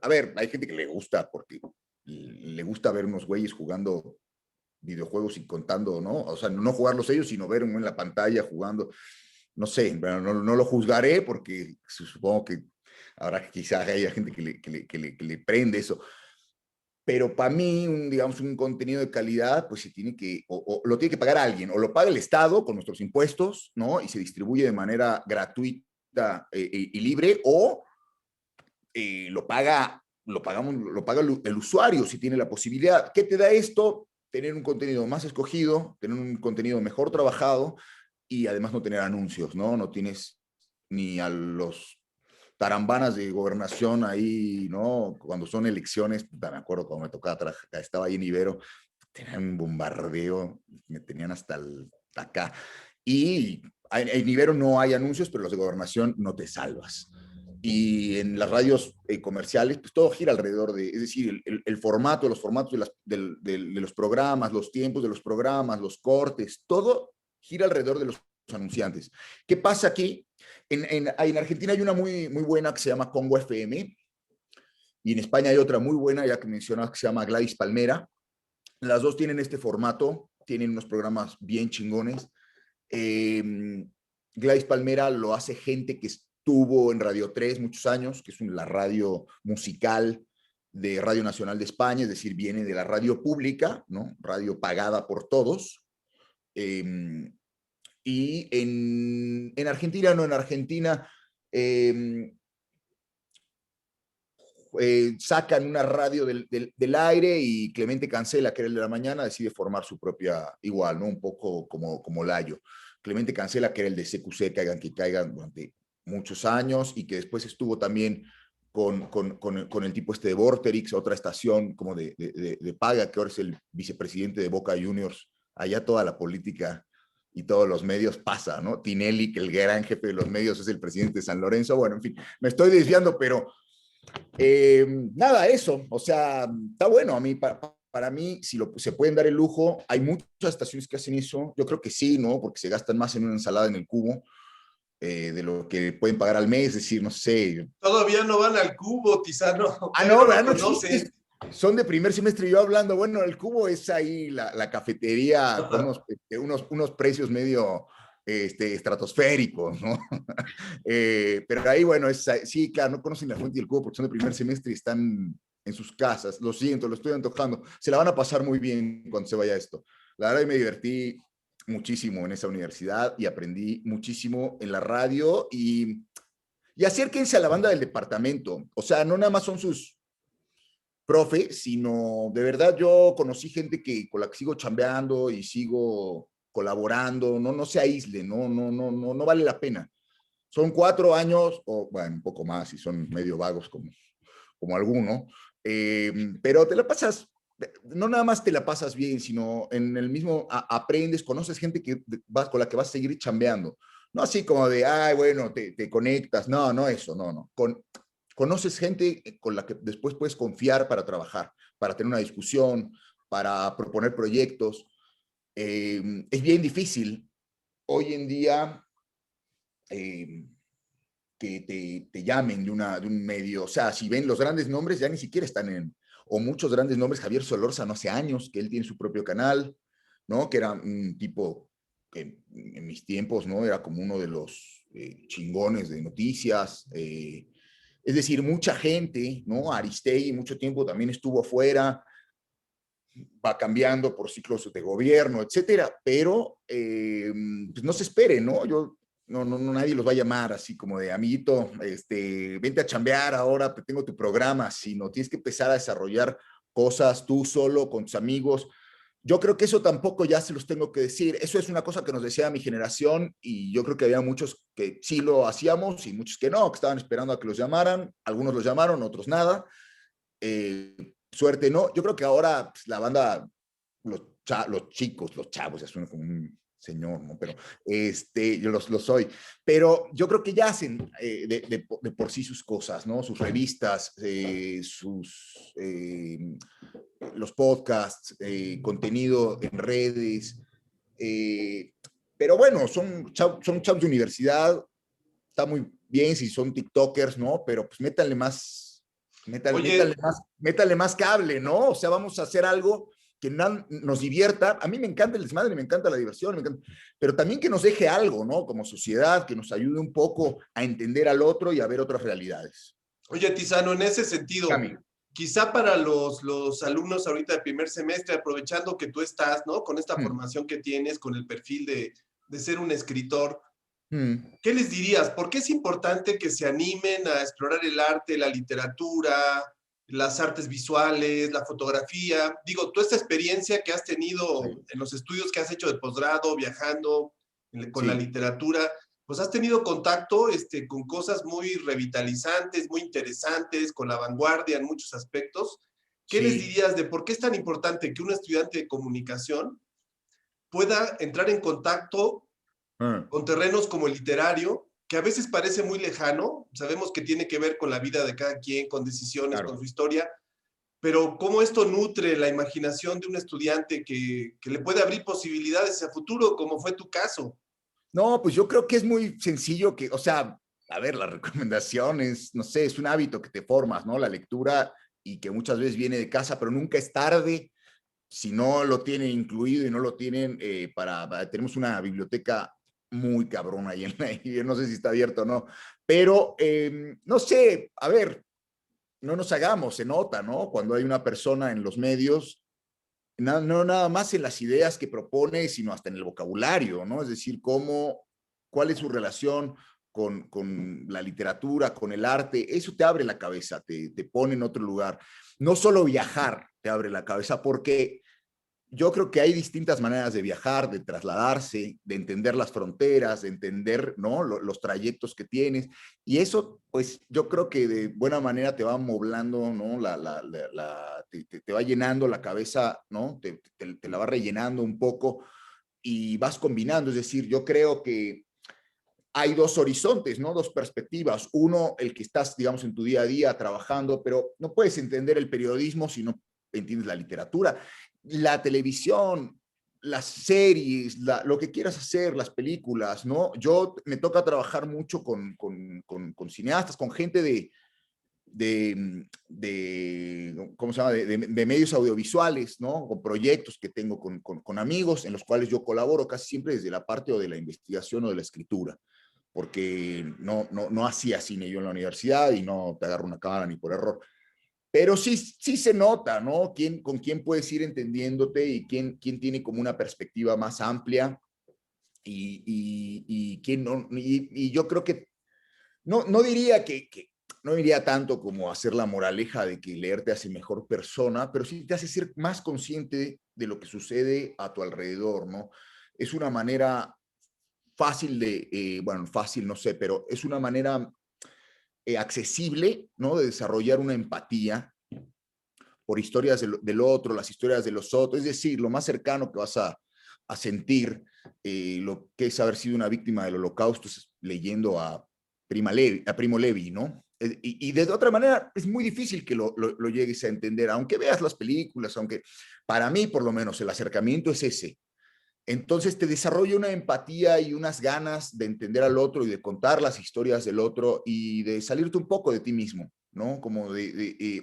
a ver, hay gente que le gusta porque le gusta ver unos güeyes jugando videojuegos y contando, ¿no? O sea, no jugarlos ellos, sino ver en la pantalla jugando. No sé, pero no lo juzgaré porque supongo que ahora quizás haya gente que le prende eso. Pero para mí, digamos, un contenido de calidad, pues se tiene que, o lo tiene que pagar alguien, o lo paga el Estado con nuestros impuestos, ¿no? Y se distribuye de manera gratuita y libre, o lo paga el usuario si tiene la posibilidad. ¿Qué te da esto? Tener un contenido más escogido, tener un contenido mejor trabajado y además no tener anuncios, ¿no? No tienes ni a los tarambanas de gobernación ahí, ¿no? Cuando son elecciones, me acuerdo cuando me tocaba, estaba ahí en Ibero, tenían un bombardeo, me tenían hasta acá. Y en Ibero no hay anuncios, pero los de gobernación no te salvas. Y en las radios comerciales, pues todo gira alrededor de, es decir, el formato, los formatos de los programas, los tiempos de los programas, los cortes, todo gira alrededor de los anunciantes. ¿Qué pasa aquí? En Argentina hay una muy, muy buena que se llama Congo FM, y en España hay otra muy buena, ya que mencionas, que se llama Gladys Palmera. Las dos tienen este formato, tienen unos programas bien chingones. Gladys Palmera lo hace gente que estuvo en Radio 3 muchos años, que es la radio musical de Radio Nacional de España, es decir, viene de la radio pública, ¿no? Radio pagada por todos. Y en Argentina, no, en Argentina sacan una radio del aire y Clemente Cancela, que era el de la mañana, decide formar su propia, igual, ¿no? Un poco como Layo. Clemente Cancela, que era el de CQC, Caigan que Caigan, durante muchos años, y que después estuvo también con el tipo este de Vorterix, otra estación como de paga, que ahora es el vicepresidente de Boca Juniors. Allá toda la política y todos los medios pasa, ¿no? Tinelli, que el gran jefe de los medios es el presidente de San Lorenzo. Bueno, en fin, me estoy desviando, pero nada, eso. O sea, está bueno. A mí, para mí, si se pueden dar el lujo, hay muchas estaciones que hacen eso. Yo creo que sí, ¿no? Porque se gastan más en una ensalada en el Cubo de lo que pueden pagar al mes, es decir, no sé. Todavía no van al Cubo, Tizano. No, no existe. Son de primer semestre. Yo hablando, bueno, el Cubo es ahí la cafetería con unos precios medio estratosféricos, ¿no? Pero ahí, bueno, sí, claro, no conocen la fuente del Cubo porque son de primer semestre y están en sus casas. Lo siento, lo estoy antojando. Se la van a pasar muy bien cuando se vaya esto. La verdad, me divertí muchísimo en esa universidad y aprendí muchísimo en la radio y acérquense a la banda del departamento. O sea, no nada más son sus profe, sino de verdad yo conocí gente con la que sigo chambeando y sigo colaborando, no se aíslen, no vale la pena. Son 4 años, o bueno, un poco más, y son medio vagos como alguno, pero te la pasas, no nada más te la pasas bien, sino en el mismo aprendes, conoces gente con la que vas a seguir chambeando, No así como de, ay, bueno, te conectas. No, no eso, no, no. Conoces gente con la que después puedes confiar para trabajar, para tener una discusión, para proponer proyectos. Es bien difícil hoy en día que te llamen de un medio. O sea, si ven los grandes nombres, ya ni siquiera están o muchos grandes nombres. Javier Solórzano hace años que él tiene su propio canal, ¿no? Que era un tipo que en mis tiempos, ¿no? Era como uno de los chingones de noticias. Es decir, mucha gente, ¿no? Aristegui mucho tiempo también estuvo afuera, va cambiando por ciclos de gobierno, etcétera, pero pues no se espere, ¿no? Nadie los va a llamar así como de amiguito, vente a chambear ahora, tengo tu programa, sino tienes que empezar a desarrollar cosas tú solo, con tus amigos. Yo creo que eso tampoco ya se los tengo que decir. Eso es una cosa que nos decía mi generación y yo creo que había muchos que sí lo hacíamos y muchos que no, que estaban esperando a que los llamaran. Algunos los llamaron, otros nada. Suerte, ¿no? Yo creo que ahora pues, la banda, los chicos, los chavos, ya suena como un señor, ¿no? Pero yo lo soy. Pero yo creo que ya hacen de por sí sus cosas, ¿no? Sus revistas, los podcasts, contenido en redes. Pero bueno, son chavos de universidad. Está muy bien si son TikTokers, ¿no? Pero pues métanle más cable, ¿no? O sea, vamos a hacer algo que nos divierta. A mí me encanta el desmadre, me encanta la diversión, pero también que nos deje algo, ¿no? Como sociedad, que nos ayude un poco a entender al otro y a ver otras realidades. Oye, Tizano, en ese sentido, quizá para los alumnos ahorita de primer semestre, aprovechando que tú estás, ¿no? Con esta formación que tienes, con el perfil de ser un escritor, ¿qué les dirías? ¿Por qué es importante que se animen a explorar el arte, la literatura, las artes visuales, la fotografía? Digo, tú esta experiencia que has tenido en los estudios que has hecho de posgrado, viajando con la literatura, pues has tenido contacto con cosas muy revitalizantes, muy interesantes, con la vanguardia en muchos aspectos. ¿Qué les dirías de por qué es tan importante que un estudiante de comunicación pueda entrar en contacto con terrenos como el literario, que a veces parece muy lejano? Sabemos que tiene que ver con la vida de cada quien, con decisiones, con su historia, pero cómo esto nutre la imaginación de un estudiante que le puede abrir posibilidades a futuro, como fue tu caso. No, pues yo creo que es muy sencillo o sea, a ver, la recomendación es, no sé, es un hábito que te formas, ¿no? La lectura y que muchas veces viene de casa, pero nunca es tarde si no lo tienen incluido y no lo tienen tenemos una biblioteca muy cabrona y no sé si está abierto o no, pero no sé, a ver, no nos hagamos, se nota, ¿no? Cuando hay una persona en los medios, no nada más en las ideas que propone, sino hasta en el vocabulario, ¿no? Es decir, cuál es su relación con la literatura, con el arte. Eso te abre la cabeza, te pone en otro lugar. No solo viajar te abre la cabeza, porque yo creo que hay distintas maneras de viajar, de trasladarse, de entender las fronteras, de entender, ¿no? los trayectos que tienes. Y eso, pues, yo creo que de buena manera te va amoblando, ¿no? Te va llenando la cabeza, ¿no? Te la va rellenando un poco y vas combinando. Es decir, yo creo que hay dos horizontes, ¿no? Dos perspectivas. Uno, el que estás, digamos, en tu día a día trabajando, pero no puedes entender el periodismo si no entiendes la literatura. La televisión, las series, lo que quieras hacer, las películas, ¿no? Me toca trabajar mucho con cineastas, con gente ¿cómo se llama? De medios audiovisuales, ¿no? Con proyectos que tengo con amigos en los cuales yo colaboro casi siempre desde la parte o de la investigación o de la escritura, porque no hacía cine yo en la universidad y no te agarro una cámara ni por error. Pero sí se nota, ¿no? Con quién puedes ir entendiéndote y quién tiene como una perspectiva más amplia y quién no. Y yo creo que no diría no diría tanto como hacer la moraleja de que leer te hace mejor persona, pero sí te hace ser más consciente de lo que sucede a tu alrededor, ¿no? Es una manera fácil bueno, fácil no sé, pero es una manera accesible, ¿no? De desarrollar una empatía por historias del otro, las historias de los otros, es decir, lo más cercano que vas a sentir lo que es haber sido una víctima del Holocausto leyendo a Primo Levi, ¿no? Y de otra manera es muy difícil que lo llegues a entender, aunque veas las películas, aunque para mí por lo menos el acercamiento es ese. Entonces te desarrolla una empatía y unas ganas de entender al otro y de contar las historias del otro y de salirte un poco de ti mismo, ¿no? Como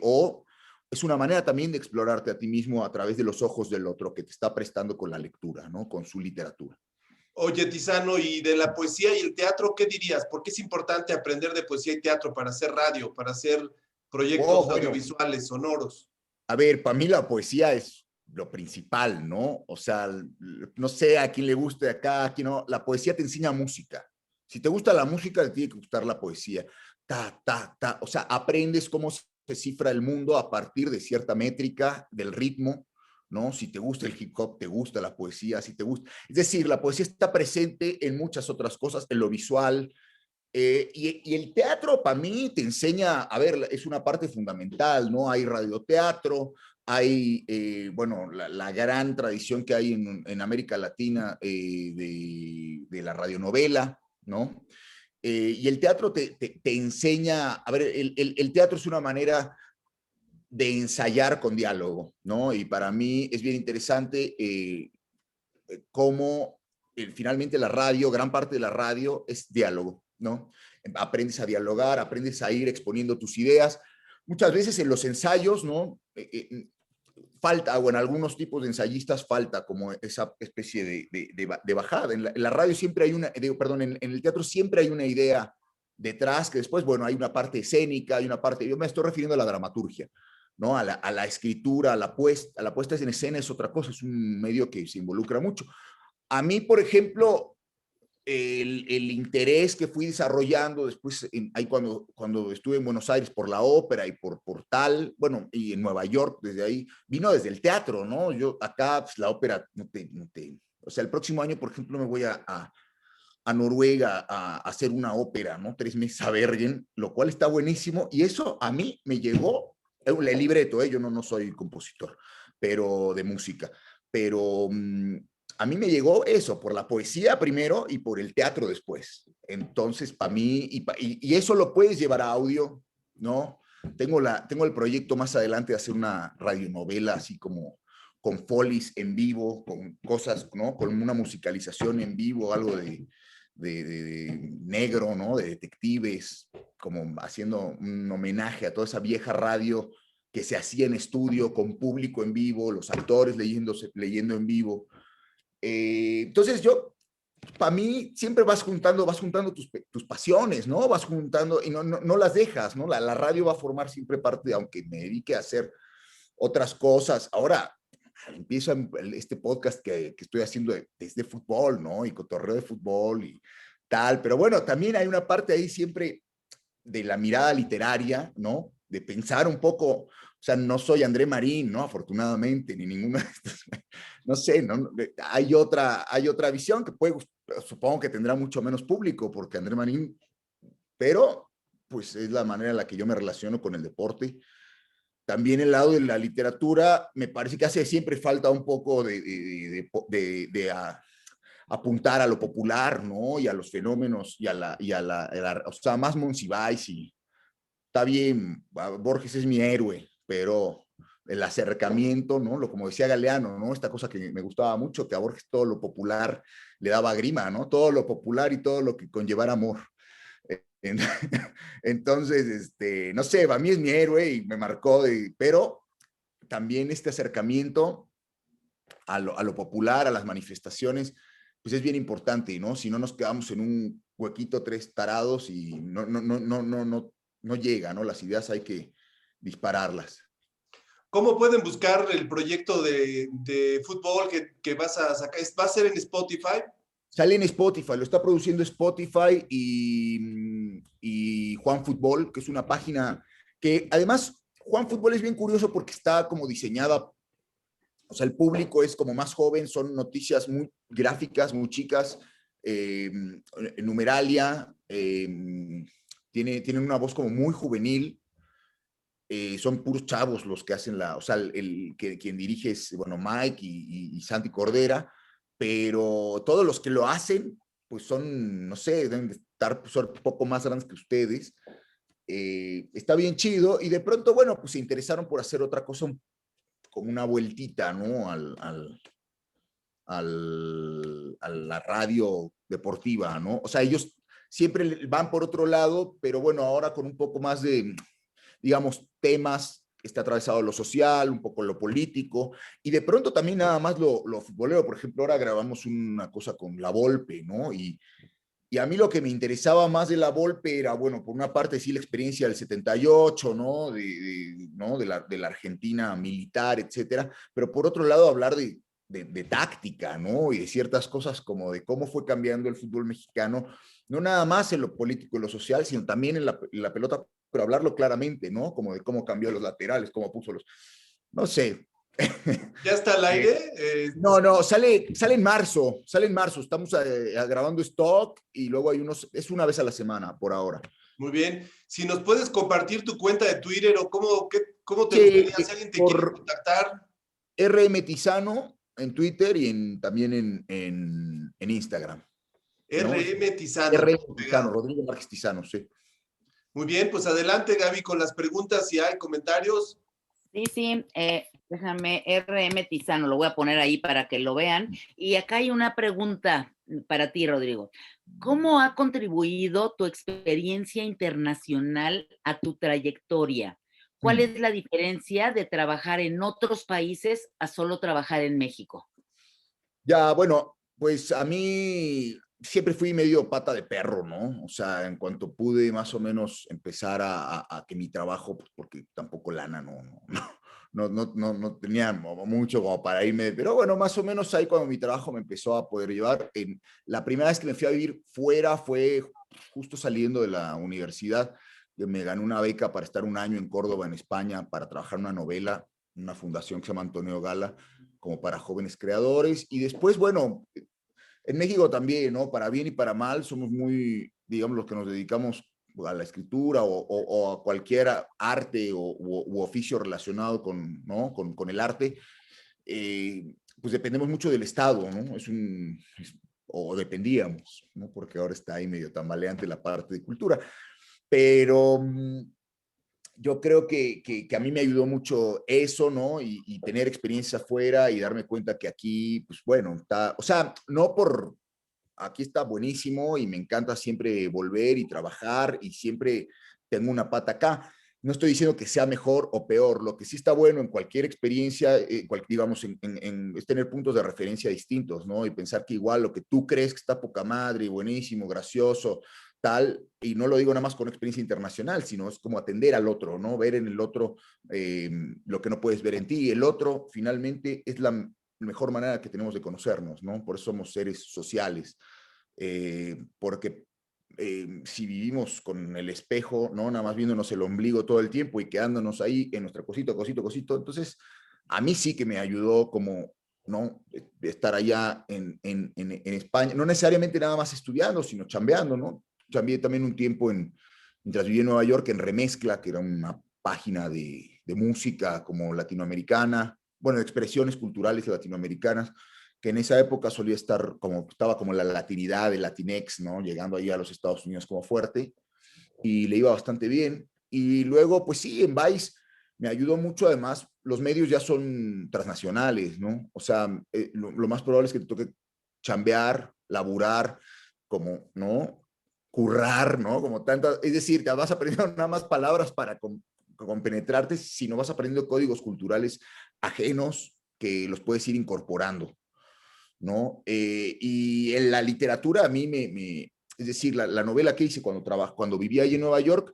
o es una manera también de explorarte a ti mismo a través de los ojos del otro que te está prestando con la lectura, ¿no? Con su literatura. Oye, Tizano, y de la poesía y el teatro, ¿qué dirías? ¿Por qué es importante aprender de poesía y teatro para hacer radio, para hacer proyectos audiovisuales, sonoros? A ver, para mí la poesía es lo principal, ¿no? O sea, no sé a quién le guste acá, a quién no. La poesía te enseña música. Si te gusta la música, te tiene que gustar la poesía. O sea, aprendes cómo se cifra el mundo a partir de cierta métrica, del ritmo, ¿no? Si te gusta el hip hop, te gusta la poesía, si te gusta. Es decir, la poesía está presente en muchas otras cosas, en lo visual. Y el teatro para mí te enseña, a ver, es una parte fundamental, ¿no? Hay radioteatro, hay, bueno, la gran tradición que hay en América Latina de la radionovela, ¿no? Y el teatro te enseña, a ver, el teatro es una manera de ensayar con diálogo, ¿no? Y para mí es bien interesante cómo finalmente la radio, gran parte de la radio es diálogo, ¿no? Aprendes a dialogar, aprendes a ir exponiendo tus ideas. Muchas veces en los ensayos, ¿no? Falta, o en algunos tipos de ensayistas falta como esa especie de bajada. En la radio siempre hay una, perdón, en el teatro siempre hay una idea detrás que después, bueno, hay una parte escénica, hay una parte, yo me estoy refiriendo a la dramaturgia, ¿no? A la escritura, a la puesta en escena es otra cosa, es un medio que se involucra mucho. A mí, por ejemplo, el interés que fui desarrollando después, ahí cuando estuve en Buenos Aires por la ópera y por tal, bueno, y en Nueva York, desde ahí, vino desde el teatro, ¿no? Yo acá, pues, la ópera, o sea, el próximo año, por ejemplo, me voy a Noruega a hacer una ópera, ¿no? 3 meses a Bergen, lo cual está buenísimo, y eso a mí me llegó, el libreto, yo no soy compositor, pero de música, pero a mí me llegó eso, por la poesía primero y por el teatro después. Entonces, para mí, y eso lo puedes llevar a audio, ¿no? Tengo el proyecto más adelante de hacer una radionovela así como con folies en vivo, con cosas, ¿no? Con una musicalización en vivo, algo de negro, ¿no? De detectives, como haciendo un homenaje a toda esa vieja radio que se hacía en estudio, con público en vivo, los actores leyendo en vivo. Entonces para mí, siempre vas juntando tus pasiones, ¿no? Vas juntando y no las dejas, ¿no? La radio va a formar siempre parte, aunque me dedique a hacer otras cosas. Ahora, empiezo este podcast que estoy haciendo desde fútbol, ¿no? Y cotorreo de fútbol y tal. Pero bueno, también hay una parte ahí siempre de la mirada literaria, ¿no? De pensar un poco, o sea, no soy André Marín, ¿no? Afortunadamente, ni ninguna de estas, no sé, ¿no? Hay otra visión que supongo que tendrá mucho menos público, porque André Marín, pero pues es la manera en la que yo me relaciono con el deporte. También el lado de la literatura, me parece que hace siempre falta un poco de apuntar a lo popular, ¿no? Y a los fenómenos, o sea, más Monsiváis, y está bien, Borges es mi héroe, pero el acercamiento, ¿no? Como decía Galeano, ¿no? Esta cosa que me gustaba mucho, que a Borges todo lo popular le daba grima, ¿no? Todo lo popular y todo lo que conllevara amor. Entonces, no sé, para mí es mi héroe y me marcó, pero también este acercamiento a lo popular, a las manifestaciones, pues es bien importante, ¿no? Si no nos quedamos en un huequito 3 tarados y no llega, ¿no? Las ideas hay que dispararlas. ¿Cómo pueden buscar el proyecto de fútbol que vas a sacar? ¿Va a ser en Spotify? Sale en Spotify, lo está produciendo Spotify y Juan Fútbol, que es una página que además Juan Fútbol es bien curioso porque está como diseñada, o sea, el público es como más joven, son noticias muy gráficas, muy chicas, numeralia, tienen una voz como muy juvenil, son puros chavos los que hacen o sea, quien dirige es, bueno, Mike y Santi Cordera, pero todos los que lo hacen, pues son, no sé, deben de estar son un poco más grandes que ustedes. Está bien chido, y de pronto, bueno, pues se interesaron por hacer otra cosa, como una vueltita, ¿no? A la radio deportiva, ¿no? O sea, ellos siempre van por otro lado, pero bueno, ahora con un poco más de, digamos, temas, está atravesado lo social, un poco lo político, y de pronto también nada más lo futbolero. Por ejemplo, ahora grabamos una cosa con La Volpe, ¿no? Y a mí lo que me interesaba más de La Volpe era, bueno, por una parte sí la experiencia del 78, ¿no? ¿no? De la Argentina militar, etcétera, pero por otro lado hablar de táctica, ¿no? Y de ciertas cosas como de cómo fue cambiando el fútbol mexicano, no nada más en lo político y lo social, sino también en la pelota, pero hablarlo claramente, ¿no? Como de cómo cambió los laterales, cómo puso los... No sé. ¿Ya está al aire? No, sale en marzo, estamos grabando stock y luego hay es una vez a la semana por ahora. Muy bien. Si nos puedes compartir tu cuenta de Twitter o cómo te Sí, gustaría, si alguien te quiere contactar. RM Tizano en Twitter y también en Instagram. RM Tizano. RM Tizano, Rodrigo Márquez Tizano, sí. Muy bien, pues adelante, Gaby, con las preguntas, si hay comentarios. Sí, déjame, RM Tizano, lo voy a poner ahí para que lo vean. Y acá hay una pregunta para ti, Rodrigo. ¿Cómo ha contribuido tu experiencia internacional a tu trayectoria? ¿Cuál es la diferencia de trabajar en otros países a solo trabajar en México? Ya, bueno, pues a mí siempre fui medio pata de perro, ¿no? O sea, en cuanto pude más o menos empezar a que mi trabajo, pues porque tampoco lana, no tenía mucho como para irme, pero bueno, más o menos ahí cuando mi trabajo me empezó a poder llevar. La primera vez que me fui a vivir fuera fue justo saliendo de la universidad, que me gané una beca para estar un año en Córdoba, en España, para trabajar una novela, una fundación que se llama Antonio Gala, como para jóvenes creadores. Y después, bueno, en México también, ¿no? Para bien y para mal, somos muy, digamos, los que nos dedicamos a la escritura o a cualquier arte u oficio relacionado ¿no? con el arte, pues dependemos mucho del Estado, ¿no? O dependíamos, ¿no? Porque ahora está ahí medio tambaleante la parte de cultura. Pero yo creo que a mí me ayudó mucho eso, ¿no? Y tener experiencia afuera y darme cuenta que aquí, pues bueno, está, o sea, aquí está buenísimo y me encanta siempre volver y trabajar y siempre tengo una pata acá. No estoy diciendo que sea mejor o peor, lo que sí está bueno en cualquier experiencia, digamos, es tener puntos de referencia distintos, ¿no? Y pensar que igual lo que tú crees que está poca madre, buenísimo, gracioso, tal, y no lo digo nada más con experiencia internacional, sino es como atender al otro, ¿no? Ver en el otro lo que no puedes ver en ti. Y el otro, finalmente, es la mejor manera que tenemos de conocernos, ¿no? Por eso somos seres sociales, porque si vivimos con el espejo, ¿no? Nada más viéndonos el ombligo todo el tiempo y quedándonos ahí en nuestro cosito, entonces a mí sí que me ayudó como, ¿no? Estar allá en España, no necesariamente nada más estudiando, sino chambeando, ¿no? Chambeé también un tiempo mientras viví en Nueva York, en Remezcla, que era una página de música como latinoamericana, bueno, de expresiones culturales latinoamericanas, que en esa época solía estaba como la latinidad, el Latinex, ¿no? Llegando ahí a los Estados Unidos como fuerte, y le iba bastante bien. Y luego, pues sí, en Vice me ayudó mucho, además, los medios ya son transnacionales, ¿no? O sea, lo más probable es que te toque chambear, laburar, como, ¿no? Currar, ¿no? Como tantas, es decir, te vas aprendiendo nada más palabras para compenetrarte, sino vas aprendiendo códigos culturales ajenos que los puedes ir incorporando, ¿no? Y en la literatura a mí es decir, la novela que hice cuando vivía allí en Nueva York,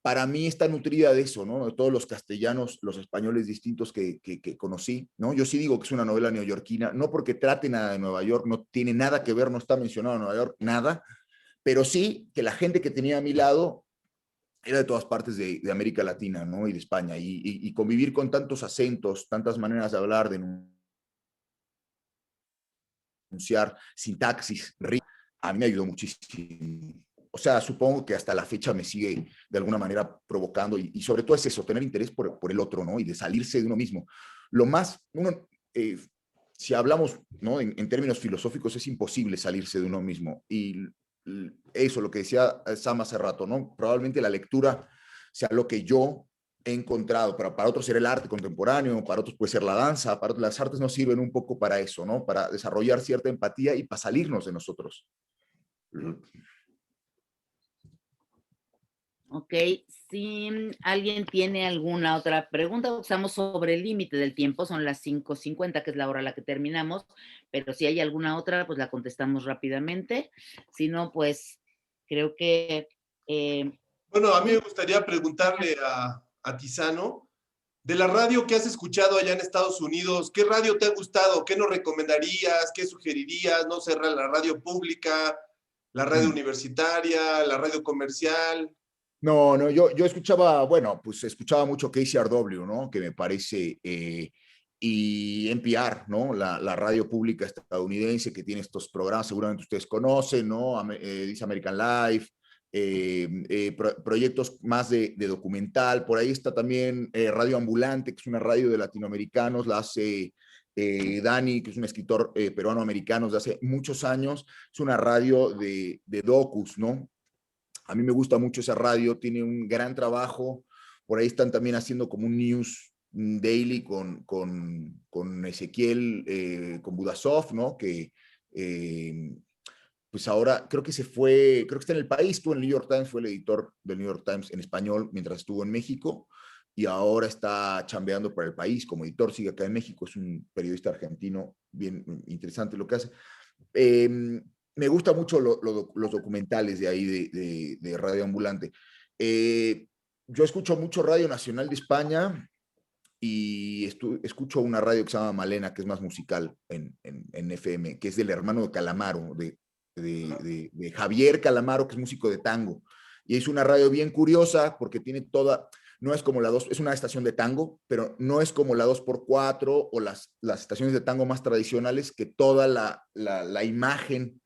para mí está nutrida de eso, ¿no? De todos los castellanos, los españoles distintos que conocí, ¿no? Yo sí digo que es una novela neoyorquina, no porque trate nada de Nueva York, no tiene nada que ver, no está mencionado Nueva York, nada, pero sí que la gente que tenía a mi lado era de todas partes de América Latina, ¿no? Y de España, y convivir con tantos acentos, tantas maneras de hablar, de enunciar, sintaxis, a mí me ayudó muchísimo. O sea, supongo que hasta la fecha me sigue de alguna manera provocando y sobre todo es eso, tener interés por el otro, ¿no? Y de salirse de uno mismo. Uno si hablamos, ¿no? En términos filosóficos, es imposible salirse de uno mismo. Y eso, lo que decía Sam hace rato, ¿no? Probablemente la lectura sea lo que yo he encontrado. Para otros será el arte contemporáneo, para otros puede ser la danza, para otros las artes nos sirven un poco para eso, ¿no? Para desarrollar cierta empatía y para salirnos de nosotros. Ok, si alguien tiene alguna otra pregunta, estamos sobre el límite del tiempo, son las 5:50, que es la hora a la que terminamos, pero si hay alguna otra, pues la contestamos rápidamente. Si no, pues creo que... Bueno, a mí me gustaría preguntarle a Tisano, de la radio que has escuchado allá en Estados Unidos, ¿qué radio te ha gustado? ¿Qué nos recomendarías? ¿Qué sugerirías? No sé, la radio pública, la radio universitaria, la radio comercial. No, yo escuchaba, bueno, pues escuchaba mucho KCRW, ¿no? Que me parece, y NPR, ¿no? La radio pública estadounidense que tiene estos programas, seguramente ustedes conocen, ¿no? Dice American Life, proyectos más de documental. Por ahí está también Radio Ambulante, que es una radio de latinoamericanos, la hace Dani, que es un escritor peruano-americano de hace muchos años. Es una radio de docus, ¿no? A mí me gusta mucho esa radio, tiene un gran trabajo. Por ahí están también haciendo como un news daily con Ezequiel, con Budasov, ¿no? Que pues ahora creo que se fue, creo que está en El País, estuvo en el New York Times, fue el editor del New York Times en español mientras estuvo en México y ahora está chambeando para El País como editor, sigue acá en México, es un periodista argentino bien interesante lo que hace. Me gusta mucho los documentales de ahí, de Radio Ambulante. Yo escucho mucho Radio Nacional de España y escucho una radio que se llama Malena, que es más musical en FM, que es del hermano de Calamaro, de Javier Calamaro, que es músico de tango. Y es una radio bien curiosa porque tiene toda, no es como la 2, es una estación de tango, pero no es como la 2x4 o las estaciones de tango más tradicionales, que toda la imagen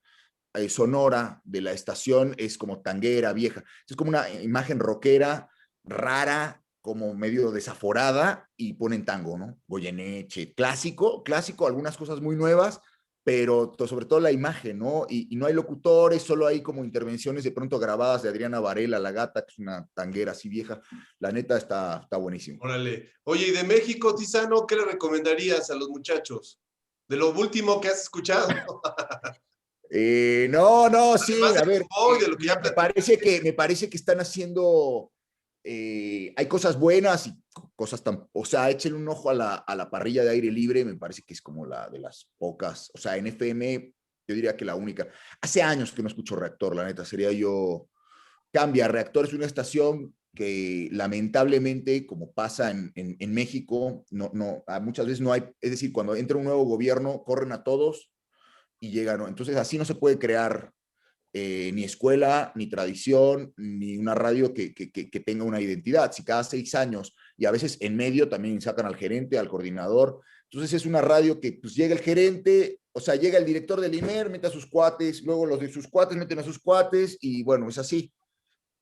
sonora de la estación es como tanguera, vieja. Es como una imagen rockera, rara, como medio desaforada, y ponen tango, ¿no? Goyeneche, clásico, algunas cosas muy nuevas, pero sobre todo la imagen, ¿no? Y no hay locutores, solo hay como intervenciones de pronto grabadas de Adriana Varela, La Gata, que es una tanguera así vieja. La neta está buenísimo. Órale. Oye, y de México, Tisano, ¿qué le recomendarías a los muchachos? De lo último que has escuchado. No, sí, Además a del ver, fútbol, de lo que ya me parece que están haciendo, hay cosas buenas y cosas tan, o sea, échenle un ojo a la parrilla de aire libre, me parece que es como la de las pocas, o sea, en FM, yo diría que la única. Hace años que no escucho Reactor, la neta, sería yo, cambia, Reactor es una estación que lamentablemente, como pasa en México, muchas veces no hay, es decir, cuando entra un nuevo gobierno, corren a todos y llegan, ¿no? Entonces así no se puede crear ni escuela, ni tradición, ni una radio que tenga una identidad. Si cada 6 años, y a veces en medio también sacan al gerente, al coordinador, entonces es una radio que pues llega el gerente, o sea, llega el director del IMER, mete a sus cuates, luego los de sus cuates meten a sus cuates, y bueno, es así,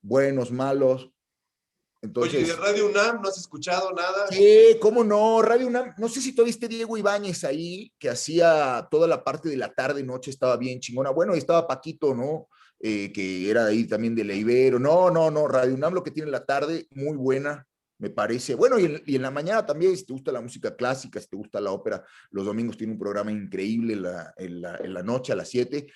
buenos, malos. Entonces, oye, ¿de Radio UNAM no has escuchado nada? Sí, cómo no, Radio UNAM, no sé si tú viste Diego Ibáñez ahí, que hacía toda la parte de la tarde, noche, estaba bien chingona. Bueno, y estaba Paquito, ¿no? Que era ahí también de Leibero. No, Radio UNAM lo que tiene en la tarde, muy buena, me parece. Bueno, y en la mañana también, si te gusta la música clásica, si te gusta la ópera, los domingos tiene un programa increíble en la noche a las 7.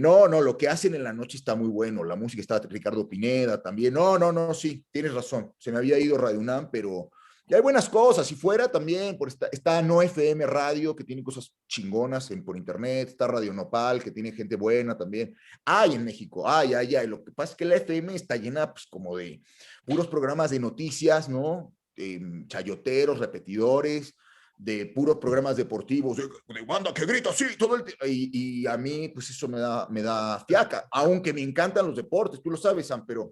No, lo que hacen en la noche está muy bueno. La música está Ricardo Pineda también. No, sí, tienes razón. Se me había ido Radio UNAM, pero ya hay buenas cosas. Y fuera también, está No FM Radio, que tiene cosas chingonas por internet. Está Radio Nopal, que tiene gente buena también. Hay en México, hay. Lo que pasa es que la FM está llena, pues, como de puros programas de noticias, ¿no? Chayoteros, repetidores, de puros programas deportivos, de banda que grita así, todo el y a mí, pues eso me da fiaca, aunque me encantan los deportes, tú lo sabes, Sam, pero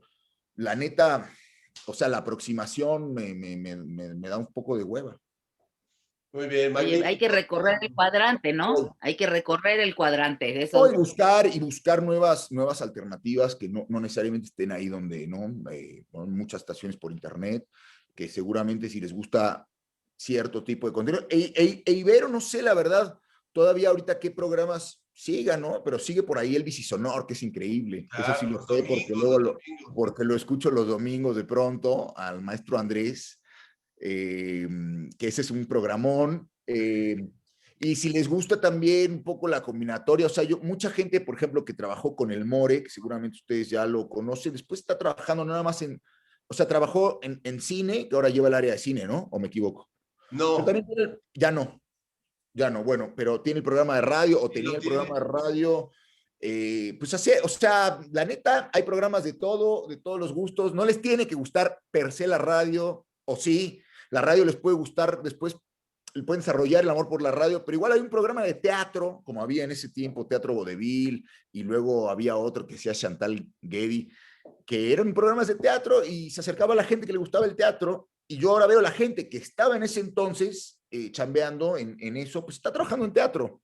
la neta, o sea, la aproximación me da un poco de hueva. Muy bien, Oye, hay que recorrer el cuadrante, ¿no? Hay que recorrer el cuadrante. De eso. Y buscar nuevas alternativas que no necesariamente estén ahí donde, ¿no? Muchas estaciones por internet, que seguramente si les gusta cierto tipo de contenido. Ibero, no sé la verdad, todavía ahorita qué programas siga, ¿no? Pero sigue por ahí el Bicisonor, que es increíble. Claro, Eso sí lo los sé domingos, porque luego los domingos. porque lo escucho los domingos de pronto al maestro Andrés, que ese es un programón. Y si les gusta también un poco la combinatoria, o sea, mucha gente, por ejemplo, que trabajó con el More, que seguramente ustedes ya lo conocen, después está trabajando nada más o sea, trabajó en cine, que ahora lleva el área de cine, ¿no? ¿O me equivoco? Pero No, también ya no, bueno, pero tiene el programa de radio, o sí lo tenía el tiene. programa de radio, pues así, o sea, la neta, hay programas de todo, de todos los gustos, no les tiene que gustar per se la radio, o sí, la radio les puede gustar, después pueden desarrollar el amor por la radio, pero igual hay un programa de teatro, como había en ese tiempo, Teatro Vodevil, y luego había otro que se llama Chantal Guedi, que eran programas de teatro y se acercaba a la gente que le gustaba el teatro, y yo ahora veo la gente que estaba en ese entonces chambeando en eso, pues está trabajando en teatro.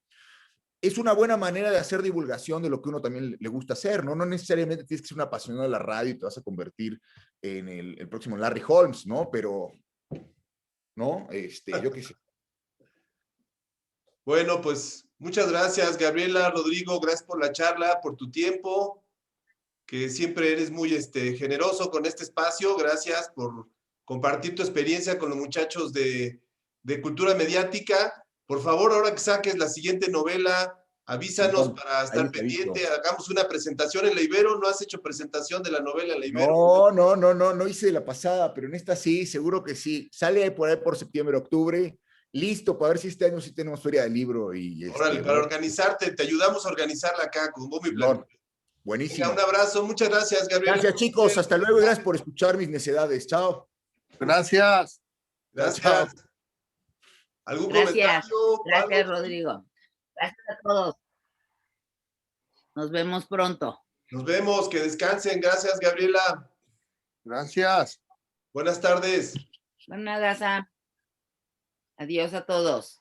Es una buena manera de hacer divulgación de lo que uno también le gusta hacer, ¿no? No necesariamente tienes que ser un apasionado de la radio y te vas a convertir en el próximo Larry Holmes, ¿no? Pero, ¿no? Yo qué sé. Bueno, pues muchas gracias, Gabriela, Rodrigo, gracias por la charla, por tu tiempo, que siempre eres muy generoso con este espacio. Gracias por compartir tu experiencia con los muchachos de Cultura Mediática. Por favor, ahora que saques la siguiente novela, avísanos para estar pendiente. Hagamos una presentación en la Ibero. ¿No has hecho presentación de la novela en la Ibero? No hice de la pasada, pero en esta sí, seguro que sí. Sale por ahí por septiembre, octubre. Listo, para ver si este año sí tenemos feria del libro. Órale, para organizarte, te ayudamos a organizarla acá con Bombo y Platillo. Buenísimo. Venga, un abrazo, muchas gracias, Gabriel. Gracias, chicos, hasta luego y gracias por escuchar mis necedades. Chao. Gracias. Gracias. Chao. ¿Algún Gracias. comentario? Gracias, ¿Algo? Rodrigo. Gracias a todos. Nos vemos pronto. Nos vemos, que descansen. Gracias, Gabriela. Gracias. Buenas tardes. Bueno, nada, Sam. Adiós a todos.